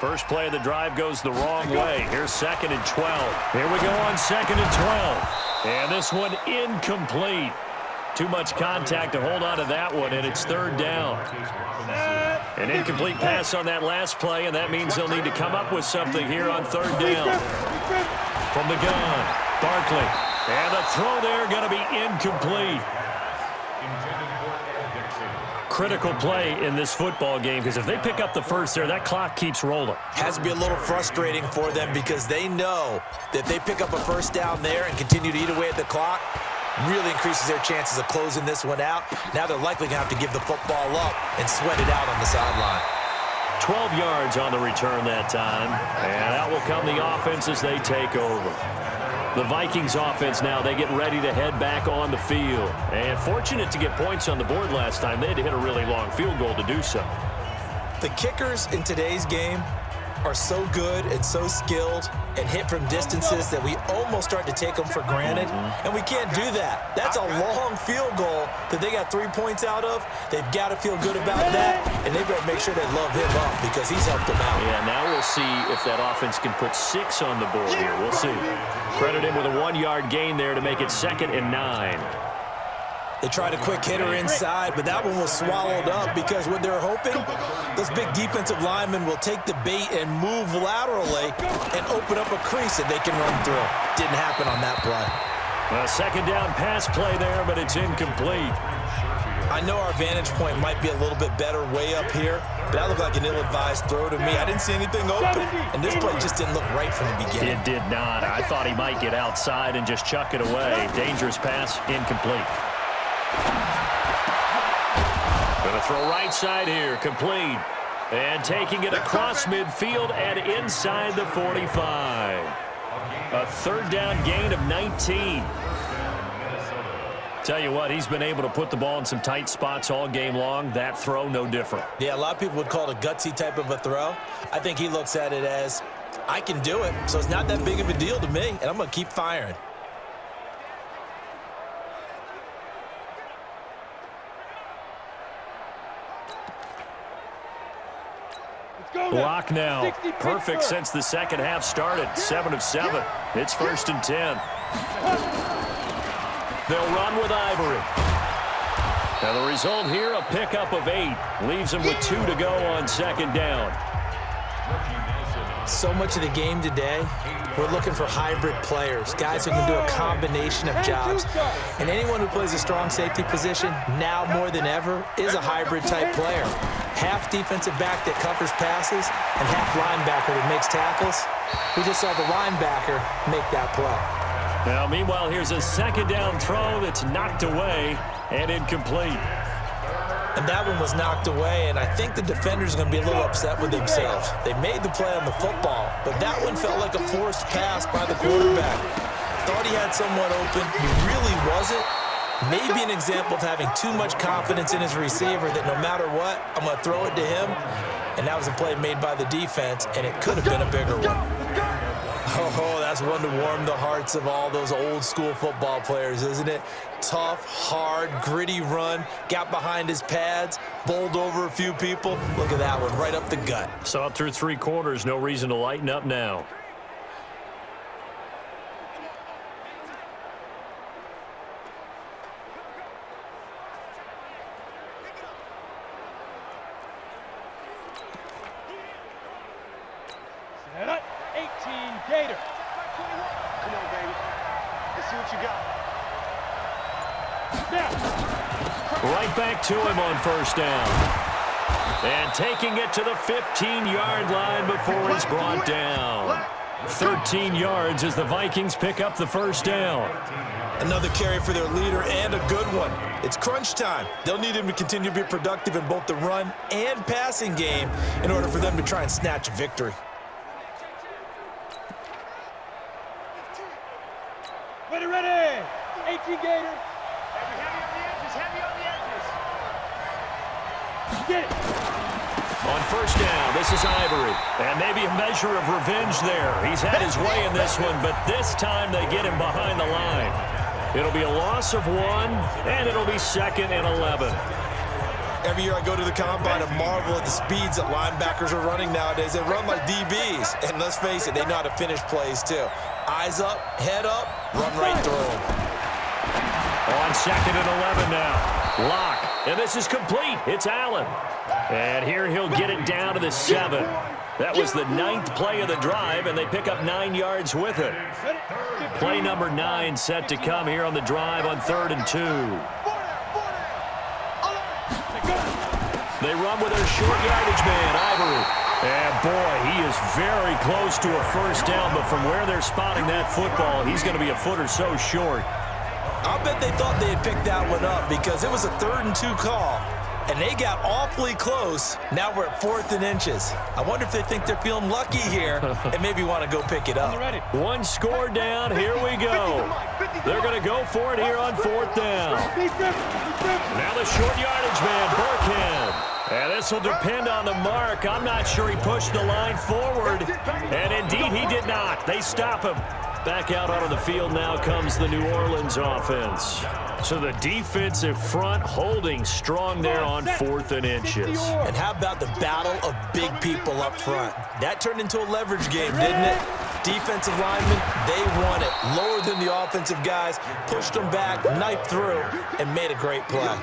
First play of the drive goes the wrong way. Here's 2nd and 12. Here we go on 2nd and 12. And this one incomplete. Too much contact to hold on to that one, and it's 3rd down. An incomplete pass on that last play, and that means they'll need to come up with something here on 3rd down. From the gun, Barkley. And the throw there going to be incomplete. Critical play in this football game, because if they pick up the first there, that clock keeps rolling. Has to be a little frustrating for them because they know that if they pick up a first down there and continue to eat away at the clock, really increases their chances of closing this one out. Now they're likely going to have to give the football up and sweat it out on the sideline. 12 yards on the return that time, and out will come the offense as they take over. The Vikings offense now, they get ready to head back on the field. And fortunate to get points on the board last time. They had to hit a really long field goal to do so. The kickers in today's game are so good and so skilled and hit from distances that we almost start to take them for granted, and we can't do that. That's a long field goal that they got 3 points out of. They've got to feel good about that, and they better make sure they love him up because he's helped them out. Yeah, now we'll see if that offense can put 6 on the board here. We'll see. Credit him with a 1-yard gain there to make it 2nd and 9. They tried a quick hitter inside, but that one was swallowed up because what they're hoping, those big defensive linemen will take the bait and move laterally and open up a crease that they can run through. Didn't happen on that play. A 2nd down pass play there, but it's incomplete. I know our vantage point might be a little bit better way up here, but that looked like an ill-advised throw to me. I didn't see anything open, and this play just didn't look right from the beginning. It did not. I thought he might get outside and just chuck it away. Dangerous pass, incomplete. Going to throw right side here, complete. And taking it across midfield and inside the 45. A 3rd down gain of 19. Tell you what, he's been able to put the ball in some tight spots all game long. That throw, no different. Yeah, a lot of people would call it a gutsy type of a throw. I think he looks at it as, I can do it, so it's not that big of a deal to me, and I'm going to keep firing. Block now. Perfect since the second half started. 7 of 7. It's 1st and 10. They'll run with Ivory. Now the result here, a pickup of 8. Leaves them with 2 to go on 2nd down. So much of the game today, we're looking for hybrid players, guys who can do a combination of jobs. And anyone who plays a strong safety position, now more than ever, is a hybrid type player. Half defensive back that covers passes and half linebacker that makes tackles. We just saw the linebacker make that play. Now, meanwhile, here's a 2nd down throw that's knocked away and incomplete. And that one was knocked away, and I think the defenders are going to be a little upset with themselves. They made the play on the football, but that one felt like a forced pass by the quarterback. Thought he had someone open. He really wasn't. Maybe an example of having too much confidence in his receiver that no matter what, I'm going to throw it to him. And that was a play made by the defense, and it could have been a bigger one. Oh, that's one to warm the hearts of all those old school football players, isn't it? Tough, hard, gritty run, got behind his pads, bowled over a few people. Look at that one, right up the gut. Saw it through 3 quarters, no reason to lighten up now. Set up, 18 Gator. Come on, baby. Let's see what you got. Right back to him on 1st down. And taking it to the 15-yard line before he's brought down. 13 yards as the Vikings pick up the 1st down. Another carry for their leader and a good one. It's crunch time. They'll need him to continue to be productive in both the run and passing game in order for them to try and snatch a victory. you, Gator. Heavy on the edges, heavy on the edges. Get it. On first down, this is Ivory. And maybe a measure of revenge there. He's had his way in this one, but this time they get him behind the line. It'll be a loss of 1, and it'll be 2nd and 11. Every year I go to the combine and marvel at the speeds that linebackers are running nowadays. They run like DBs. And let's face it, they know how to finish plays too. Eyes up, head up, run right through them. On 2nd and 11 now. Lock. And this is complete. It's Allen. And here he'll get it down to the 7. That was the 9th play of the drive, and they pick up 9 yards with it. Play number 9 set to come here on the drive on 3rd and 2. They run with their short yardage man, Ivory. And boy, he is very close to a first down, but from where they're spotting that football, he's going to be a foot or so short. I'll bet they thought they had picked that one up because it was a 3rd and 2 call, and they got awfully close. Now we're at 4th and inches. I wonder if they think they're feeling lucky here and maybe want to go pick it up. 1 score down. Here we go. They're going to go for it here on 4th down. Now the short yardage man, Burkhead. And this will depend on the mark. I'm not sure he pushed the line forward. And indeed, he did not. They stop him. Back out onto the field now comes the New Orleans offense. So the defensive front holding strong there on 4th and inches. And how about the battle of big people up front? That turned into a leverage game, didn't it? Defensive linemen, they won it. Lower than the offensive guys, pushed them back, knifed through, and made a great play.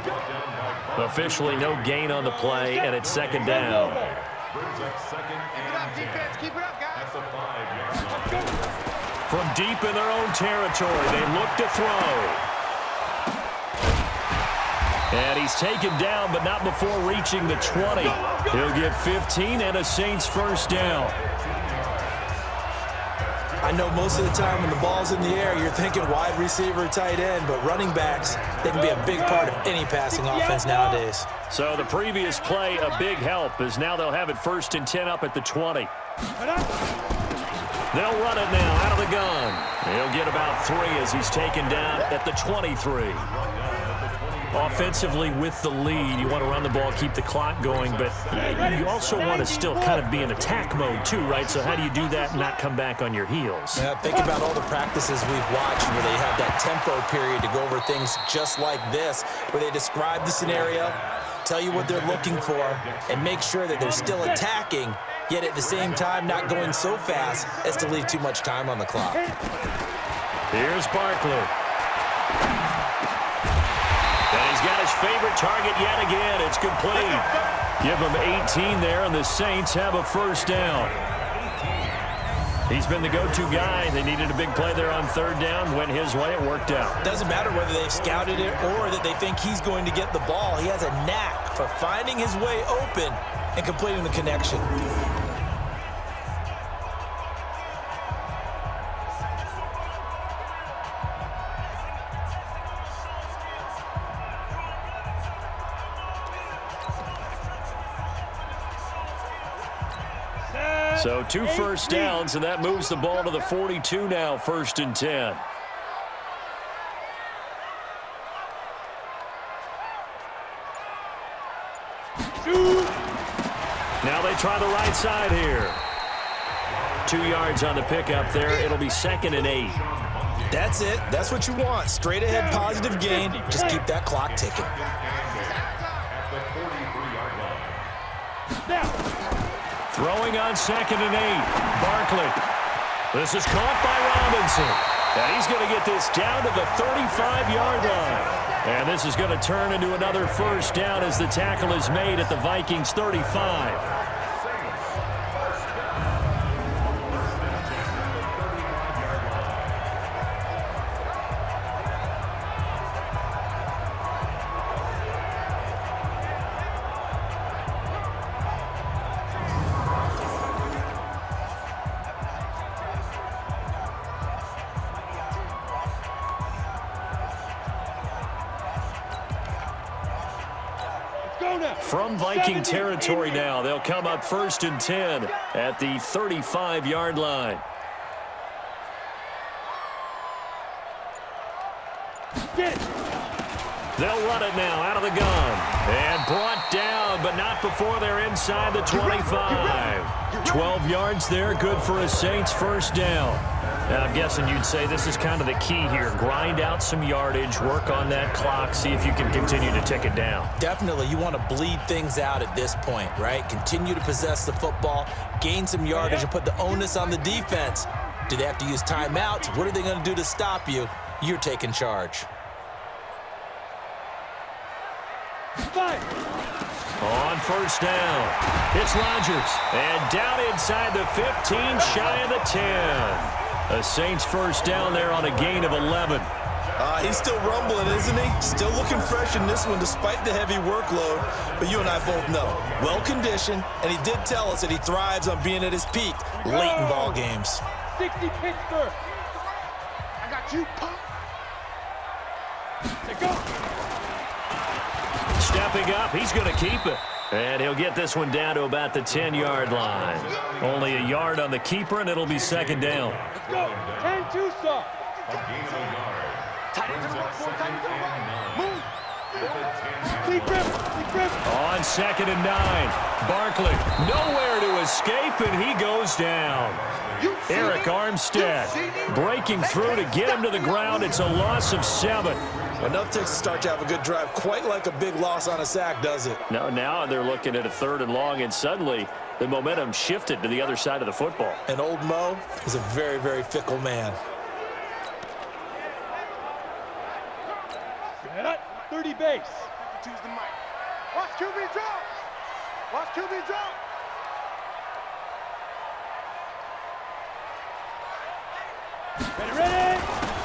Officially no gain on the play, and it's 2nd down. Brings up 2nd and 10. Keep it up, guys. That's a 5-yard line. From deep in their own territory, they look to throw. And he's taken down, but not before reaching the 20. He'll get 15 and a Saints first down. I know most of the time when the ball's in the air, you're thinking wide receiver, tight end, but running backs, they can be a big part of any passing offense nowadays. So the previous play, a big help, as now they'll have it 1st and 10 up at the 20. They'll run it now out of the gun. He'll get about 3 as he's taken down at the 23. Offensively with the lead, you want to run the ball, keep the clock going, but you also want to still kind of be in attack mode too, right? So how do you do that and not come back on your heels? Yeah, think about all the practices we've watched where they have that tempo period to go over things just like this, where they describe the scenario, tell you what they're looking for, and make sure that they're still attacking, yet at the same time not going so fast as to leave too much time on the clock. Here's Barkley. And he's got his favorite target yet again. It's complete. Give him 18 there, and the Saints have a first down. He's been the go-to guy. They needed a big play there on 3rd down. Went his way. It worked out. Doesn't matter whether they've scouted it or that they think he's going to get the ball. He has a knack for finding his way open and completing the connection. So 2 first downs, and that moves the ball to the 42 now, 1st and 10. Now they try the right side here. 2 yards on the pickup there. It'll be 2nd and 8. That's it. That's what you want. Straight ahead, positive gain. Just keep that clock ticking. At the 43-yard line. Throwing on 2nd and 8. Barkley. This is caught by Robinson. And he's going to get this down to the 35-yard line. And this is going to turn into another first down as the tackle is made at the Vikings 35. From Viking territory now, they'll come up 1st and 10 at the 35-yard line. They'll run it now out of the gun. And brought down, but not before they're inside the 25. 12 yards there, good for a Saints first down. Now, I'm guessing you'd say this is kind of the key here. Grind out some yardage, work on that clock, see if you can continue to tick it down. Definitely. You want to bleed things out at this point, right? Continue to possess the football, gain some yardage, and put the onus on the defense. Do they have to use timeouts? What are they going to do to stop you? You're taking charge. On first down, it's Rodgers. And down inside the 15, shy of the 10. A Saints first down there on a gain of 11. He's still rumbling, isn't he? Still looking fresh in this one despite the heavy workload. But you and I both know, well-conditioned, and he did tell us that he thrives on being at his peak late in ball games. 60 Pittsburgh. I got you, pop. There go. Stepping up, he's going to keep it. And he'll get this one down to about the 10-yard line. Only a yard on the keeper, and it'll be second down. Let's go. 10-2, sir. A gain of a yard. Tight end to the right, 4 tight end to the right. Move. At the 10. Deep grip. On second and 9, Barkley nowhere to escape, and he goes down. Eric Armstead breaking through to get him to the ground. It's a loss of 7. Enough takes to start to have a good drive, quite like a big loss on a sack, does it? No, now they're looking at a 3rd and long, and suddenly the momentum shifted to the other side of the football. And old Mo is a very, very fickle man. 30 base. 52's the mic. Watch QB drop. Watch QB drop. Ready.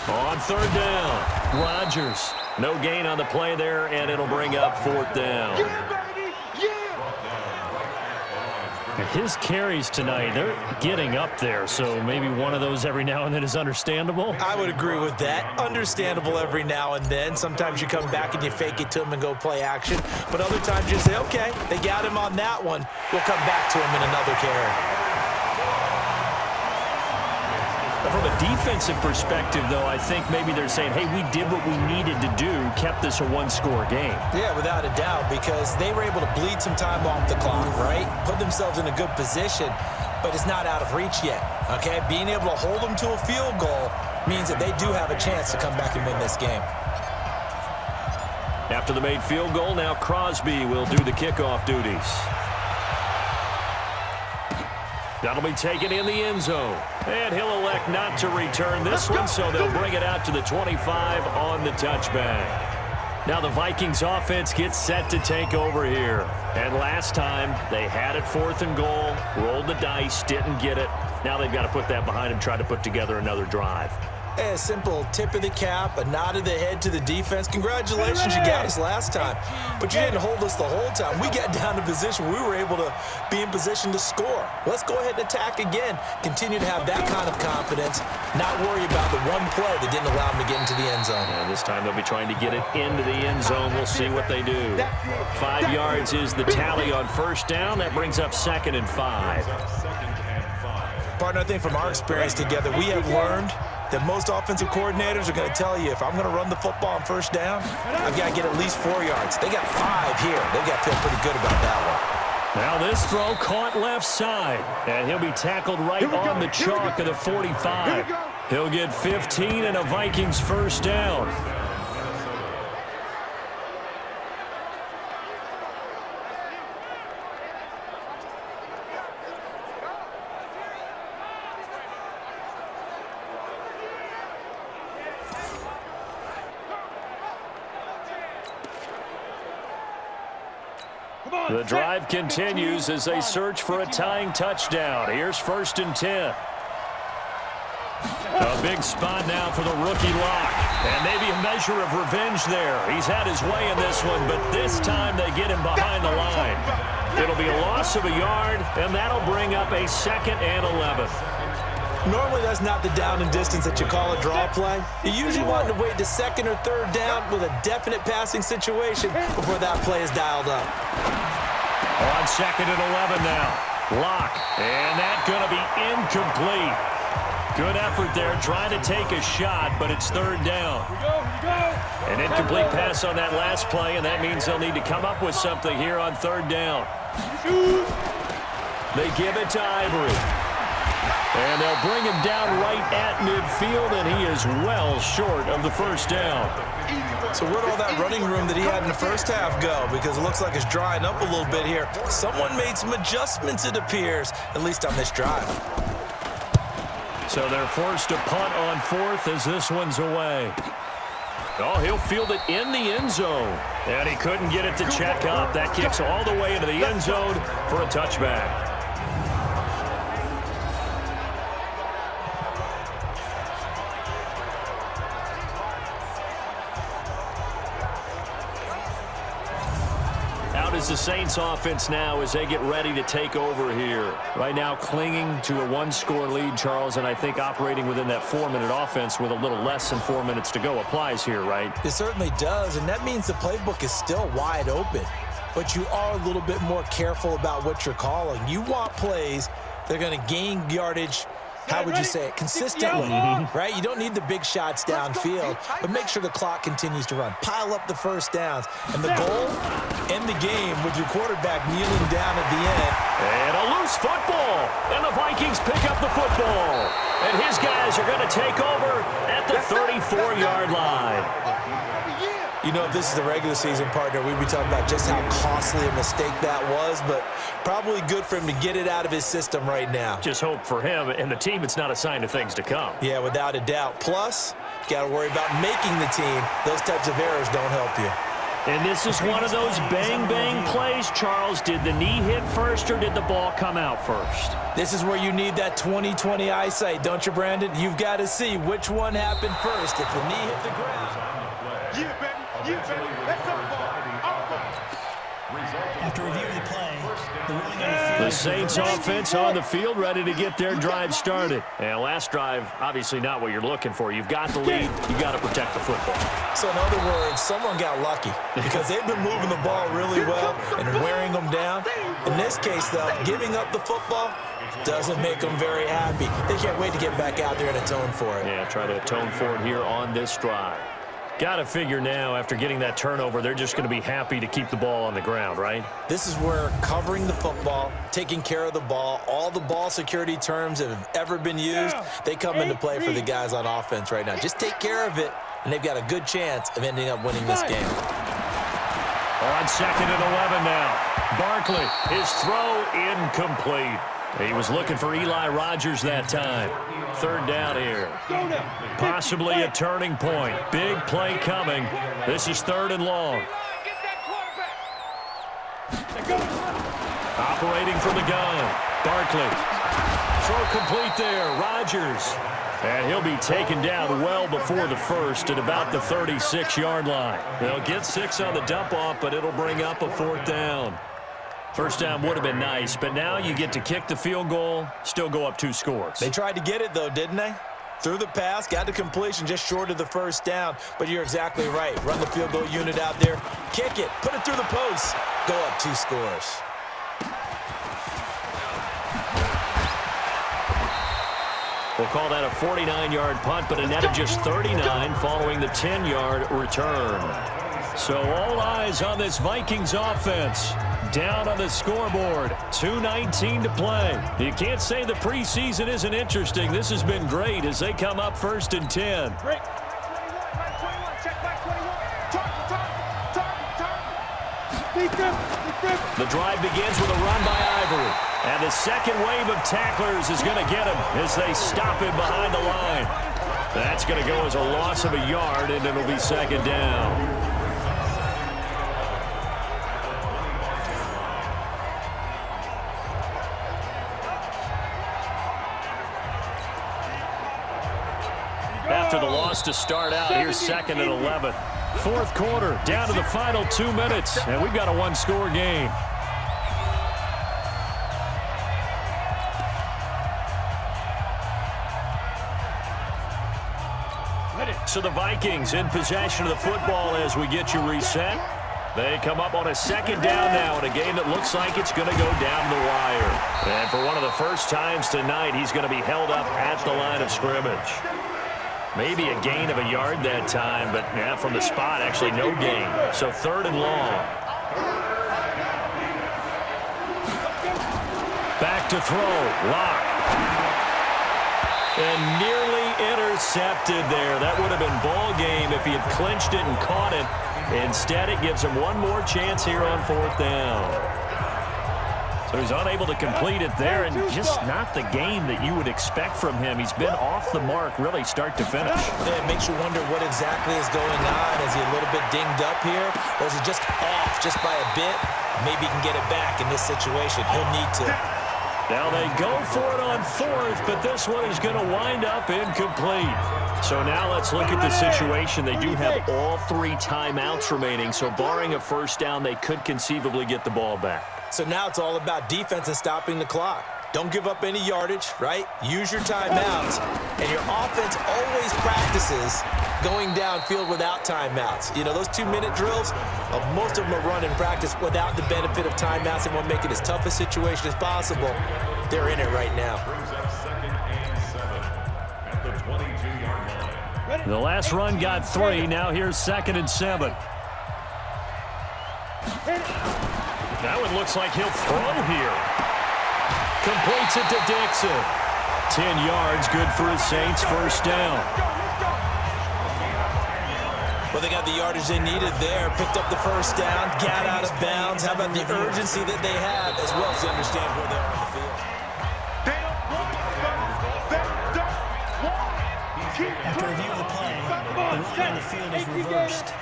On 3rd down, Rodgers. No gain on the play there, and it'll bring up 4th down. Yeah, baby. Yeah. His carries tonight, they're getting up there, so maybe one of those every now and then is understandable. I would agree with that. Understandable every now and then. Sometimes you come back and you fake it to him and go play action. But other times you say, okay, they got him on that one. We'll come back to him in another carry. From a defensive perspective, though, I think maybe they're saying, hey, we did what we needed to do, kept this a 1-score game. Yeah, without a doubt, because they were able to bleed some time off the clock, right? Put themselves in a good position, but it's not out of reach yet, okay? Being able to hold them to a field goal means that they do have a chance to come back and win this game. After the made field goal, now Crosby will do the kickoff duties. That'll be taken in the end zone. And he'll elect not to return this one, so they'll bring it out to the 25 on the touchback. Now the Vikings offense gets set to take over here. And last time, they had it 4th and goal, rolled the dice, didn't get it. Now they've got to put that behind them, try to put together another drive. A simple tip of the cap, a nod of the head to the defense. Congratulations, you got us last time. But you didn't hold us the whole time. We got down to position. We were able to be in position to score. Let's go ahead and attack again. Continue to have that kind of confidence. Not worry about the one play that didn't allow them to get into the end zone. And this time they'll be trying to get it into the end zone. We'll see what they do. 5 yards is the tally on first down. That brings up 2nd and 5. Partner, I think from our experience together, we have learned that most offensive coordinators are going to tell you, if I'm going to run the football on first down, I've got to get at least 4 yards. They got 5 here. They've got to feel pretty good about that one. Now this throw caught left side, and he'll be tackled right on the chalk of the 45. He'll get 15 and a Vikings first down. The drive continues as they search for a tying touchdown. Here's 1st and 10. A big spot now for the rookie lock. And maybe a measure of revenge there. He's had his way in this one, but this time they get him behind the line. It'll be a loss of a yard, and that'll bring up a 2nd and 11. Normally, that's not the down and distance that you call a draw play. You usually want to wait to 2nd or 3rd down with a definite passing situation before that play is dialed up. On 2nd and 11 now. Lock. And that's going to be incomplete. Good effort there, trying to take a shot, but it's third down. An incomplete pass on that last play, and that means they'll need to come up with something here on third down. They give it to Ivory. And they'll bring him down right at midfield, and he is well short of the first down. So where'd all that running room that he had in the first half go? Because it looks like it's drying up a little bit here. Someone made some adjustments, it appears, at least on this drive. So they're forced to punt on fourth as this one's away. Oh, he'll field it in the end zone. And he couldn't get it to check up. That kicks all the way into the end zone for a touchback. Out is the Saints offense now as they get ready to take over here. Right now clinging to a one-score lead, Charles, and I think operating within that 4-minute offense with a little less than 4 minutes to go applies here, right? It certainly does, and that means the playbook is still wide open. But you are a little bit more careful about what you're calling. You want plays that are going to gain yardage, how would you say it, consistently, right? You don't need the big shots downfield, but make sure the clock continues to run. Pile up the first downs. And the goal, end the game with your quarterback kneeling down at the end. And a loose football. And the Vikings pick up the football. And his guys are going to take over at the 34-yard line. You know, if this is the regular season, partner, we'd be talking about just how costly a mistake that was, but probably good for him to get it out of his system right now. Just hope for him and the team it's not a sign of things to come. Yeah, without a doubt. Plus, got to worry about making the team. Those types of errors don't help you. And this is one of those bang-bang plays, Charles. Did the knee hit first or did the ball come out first? This is where you need that 20/20 eyesight, don't you, Brandon? You've got to see which one happened first. If the knee hit the ground. Yeah, baby. Yeah, baby. That's our ball. After reviewing the play, the ruling on the field. The Saints offense on the field ready to get their drive started. And last drive, obviously not what you're looking for. You've got the lead. You've got to protect the football. So in other words, someone got lucky because they've been moving the ball really well and wearing them down. In this case, though, giving up the football doesn't make them very happy. They can't wait to get back out there and atone for it. Yeah, try to atone for it here on this drive. Got to figure now, after getting that turnover, they're just going to be happy to keep the ball on the ground, right? This is where covering the football, taking care of the ball, all the ball security terms that have ever been used, they come into play for the guys on offense right now. Just take care of it, and they've got a good chance of ending up winning this game. On 2nd and 11 now. Barkley, his throw incomplete. He was looking for Eli Rogers that time. Third down here. Possibly a turning point. Big play coming. This is 3rd and long. Operating from the gun. Barkley. Throw complete there. Rogers. And he'll be taken down well before the first at about the 36-yard line. They'll get 6 on the dump-off, but it'll bring up a 4th down. First down would have been nice, but now you get to kick the field goal, still go up 2 scores. They tried to get it, though, didn't they? Threw the pass, got the completion just short of the first down. But you're exactly right. Run the field goal unit out there. Kick it. Put it through the post. Go up 2 scores. We'll call that a 49-yard punt, but a net of just 39 following the 10-yard return. So all eyes on this Vikings offense. Down on the scoreboard, 2:19 to play. You can't say the preseason isn't interesting. This has been great as they come up 1st and 10. Break. 21, check back 21. Target. The drive begins with a run by Ivory. And the second wave of tacklers is going to get him as they stop him behind the line. That's going to go as a loss of a yard, and it'll be 2nd down. After the loss to start out, here's 2nd and 11. 4th quarter, down to the final 2 minutes, and we've got a 1-score game. So the Vikings in possession of the football as we get you reset. They come up on a second down now in a game that looks like it's going to go down the wire. And for one of the first times tonight, he's going to be held up at the line of scrimmage. Maybe a gain of a yard that time, but yeah, from the spot, actually no gain. So 3rd and long. Back to throw. Lock. And nearly intercepted there. That would have been ball game if he had clinched it and caught it. Instead, it gives him one more chance here on 4th down. So he's unable to complete it there, and just not the game that you would expect from him. He's been off the mark really start to finish. Yeah, it makes you wonder what exactly is going on. Is he a little bit dinged up here, or is he just off just by a bit? Maybe he can get it back in this situation. He'll need to. Now they go for it on 4th, but this one is going to wind up incomplete. So now let's look at the situation. They do have all 3 timeouts remaining, so barring a first down, they could conceivably get the ball back. So now it's all about defense and stopping the clock. Don't give up any yardage, right? Use your timeouts. And your offense always practices going downfield without timeouts. You know, those 2-minute drills, most of them are run in practice without the benefit of timeouts and want to make it as tough a situation as possible. They're in it right now. Brings up 2nd and 7 at the 22-yard line. The last run got 3. Now here's 2nd and 7. That one looks like he'll throw here. Completes it to Dixon. 10 yards, good for his Saints, first down. Well, they got the yardage they needed there. Picked up the first down, got out of bounds. How about the urgency that they have, as well as they understand where they are on the field? After review of the play, the ruling on the field is reversed.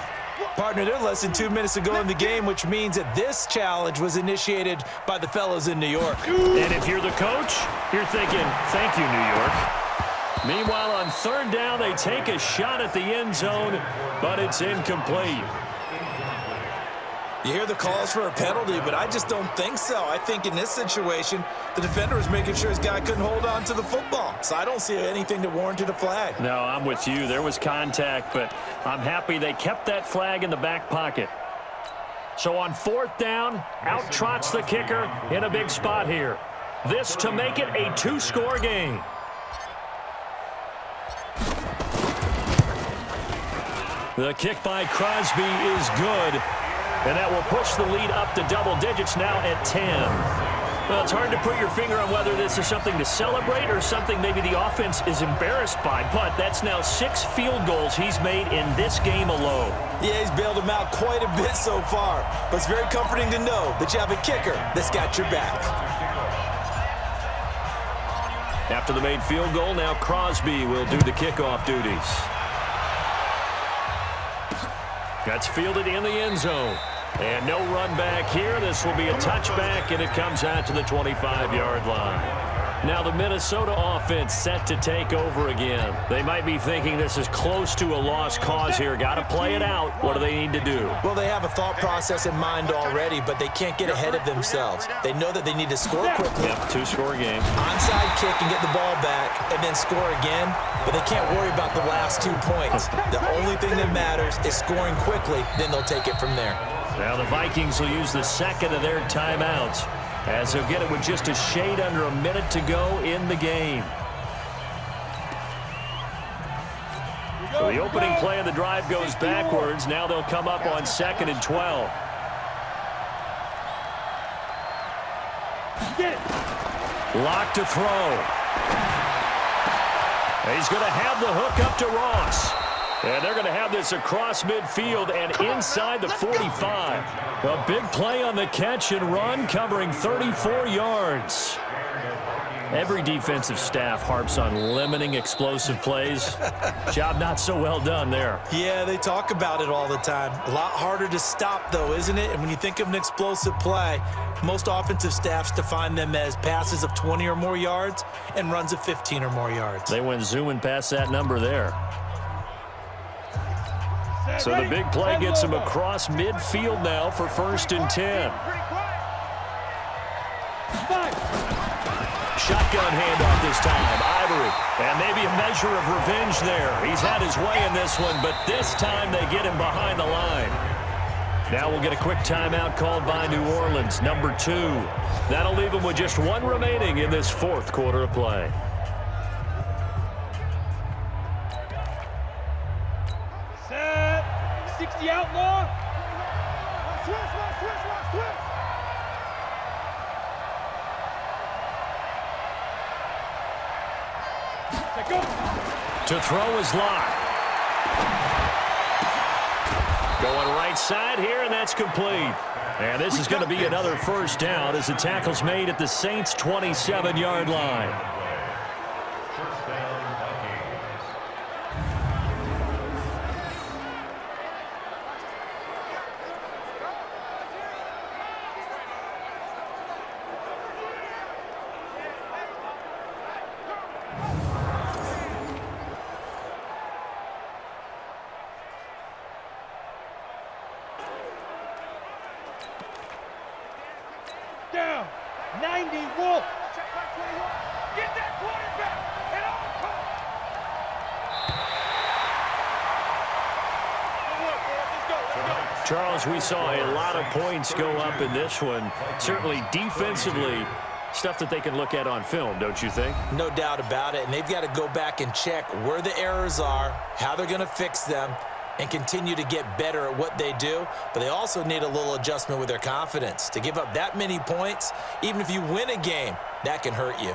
Partner, they're less than 2 minutes to go in the game, which means that this challenge was initiated by the fellows in New York. And if you're the coach, you're thinking, thank you, New York. Meanwhile, on 3rd down, they take a shot at the end zone, but it's incomplete. You hear the calls for a penalty, but I just don't think so. I think in this situation, the defender was making sure his guy couldn't hold on to the football. So I don't see anything that warranted a flag. No, I'm with you. There was contact, but I'm happy they kept that flag in the back pocket. So on 4th down, out trots the kicker in a big spot here. This to make it a 2-score game. The kick by Crosby is good. And that will push the lead up to double digits now at 10. Well, it's hard to put your finger on whether this is something to celebrate or something maybe the offense is embarrassed by. But that's now 6 field goals he's made in this game alone. Yeah, he's bailed them out quite a bit so far. But it's very comforting to know that you have a kicker that's got your back. After the made field goal, now Crosby will do the kickoff duties. That's fielded in the end zone. And no run back here. This will be a touchback, and it comes out to the 25-yard line. Now the Minnesota offense set to take over again. They might be thinking this is close to a lost cause here. Got to play it out. What do they need to do? Well, they have a thought process in mind already, but they can't get ahead of themselves. They know that they need to score quickly. Yep, 2-score game. Onside kick and get the ball back and then score again, but they can't worry about the last 2 points. The only thing that matters is scoring quickly, then they'll take it from there. Now the Vikings will use the second of their timeouts as they'll get it with just a shade under a minute to go in the game. So the opening play of the drive goes backwards. Now they'll come up on 2nd and 12. Lock to throw. He's going to have the hook up to Ross. And they're going to have this across midfield and inside the 45. A big play on the catch and run, covering 34 yards. Every defensive staff harps on limiting explosive plays. Job not so well done there. Yeah, they talk about it all the time. A lot harder to stop, though, isn't it? And when you think of an explosive play, most offensive staffs define them as passes of 20 or more yards and runs of 15 or more yards. They went zooming past that number there. So the big play gets him across midfield now for 1st and 10. Shotgun handoff this time. Ivory. And maybe a measure of revenge there. He's had his way in this one, but this time they get him behind the line. Now we'll get a quick timeout called by New Orleans, number 2. That'll leave them with just 1 remaining in this 4th quarter of play. Set. 60 outlaw. Switch. Go. To throw is Locke. Going right side here, and that's complete. And this is going to be another first down as the tackle's made at the Saints' 27-yard line. First down, Vikings. Down. 90 Wolf. Check by 21. Get that quarterback. And on. Charles, we saw a lot of points go up in this one. Certainly defensively, stuff that they can look at on film, don't you think? No doubt about it, and they've got to go back and check where the errors are, how they're going to fix them, and continue to get better at what they do. But they also need a little adjustment with their confidence. To give up that many points, even if you win a game, that can hurt you.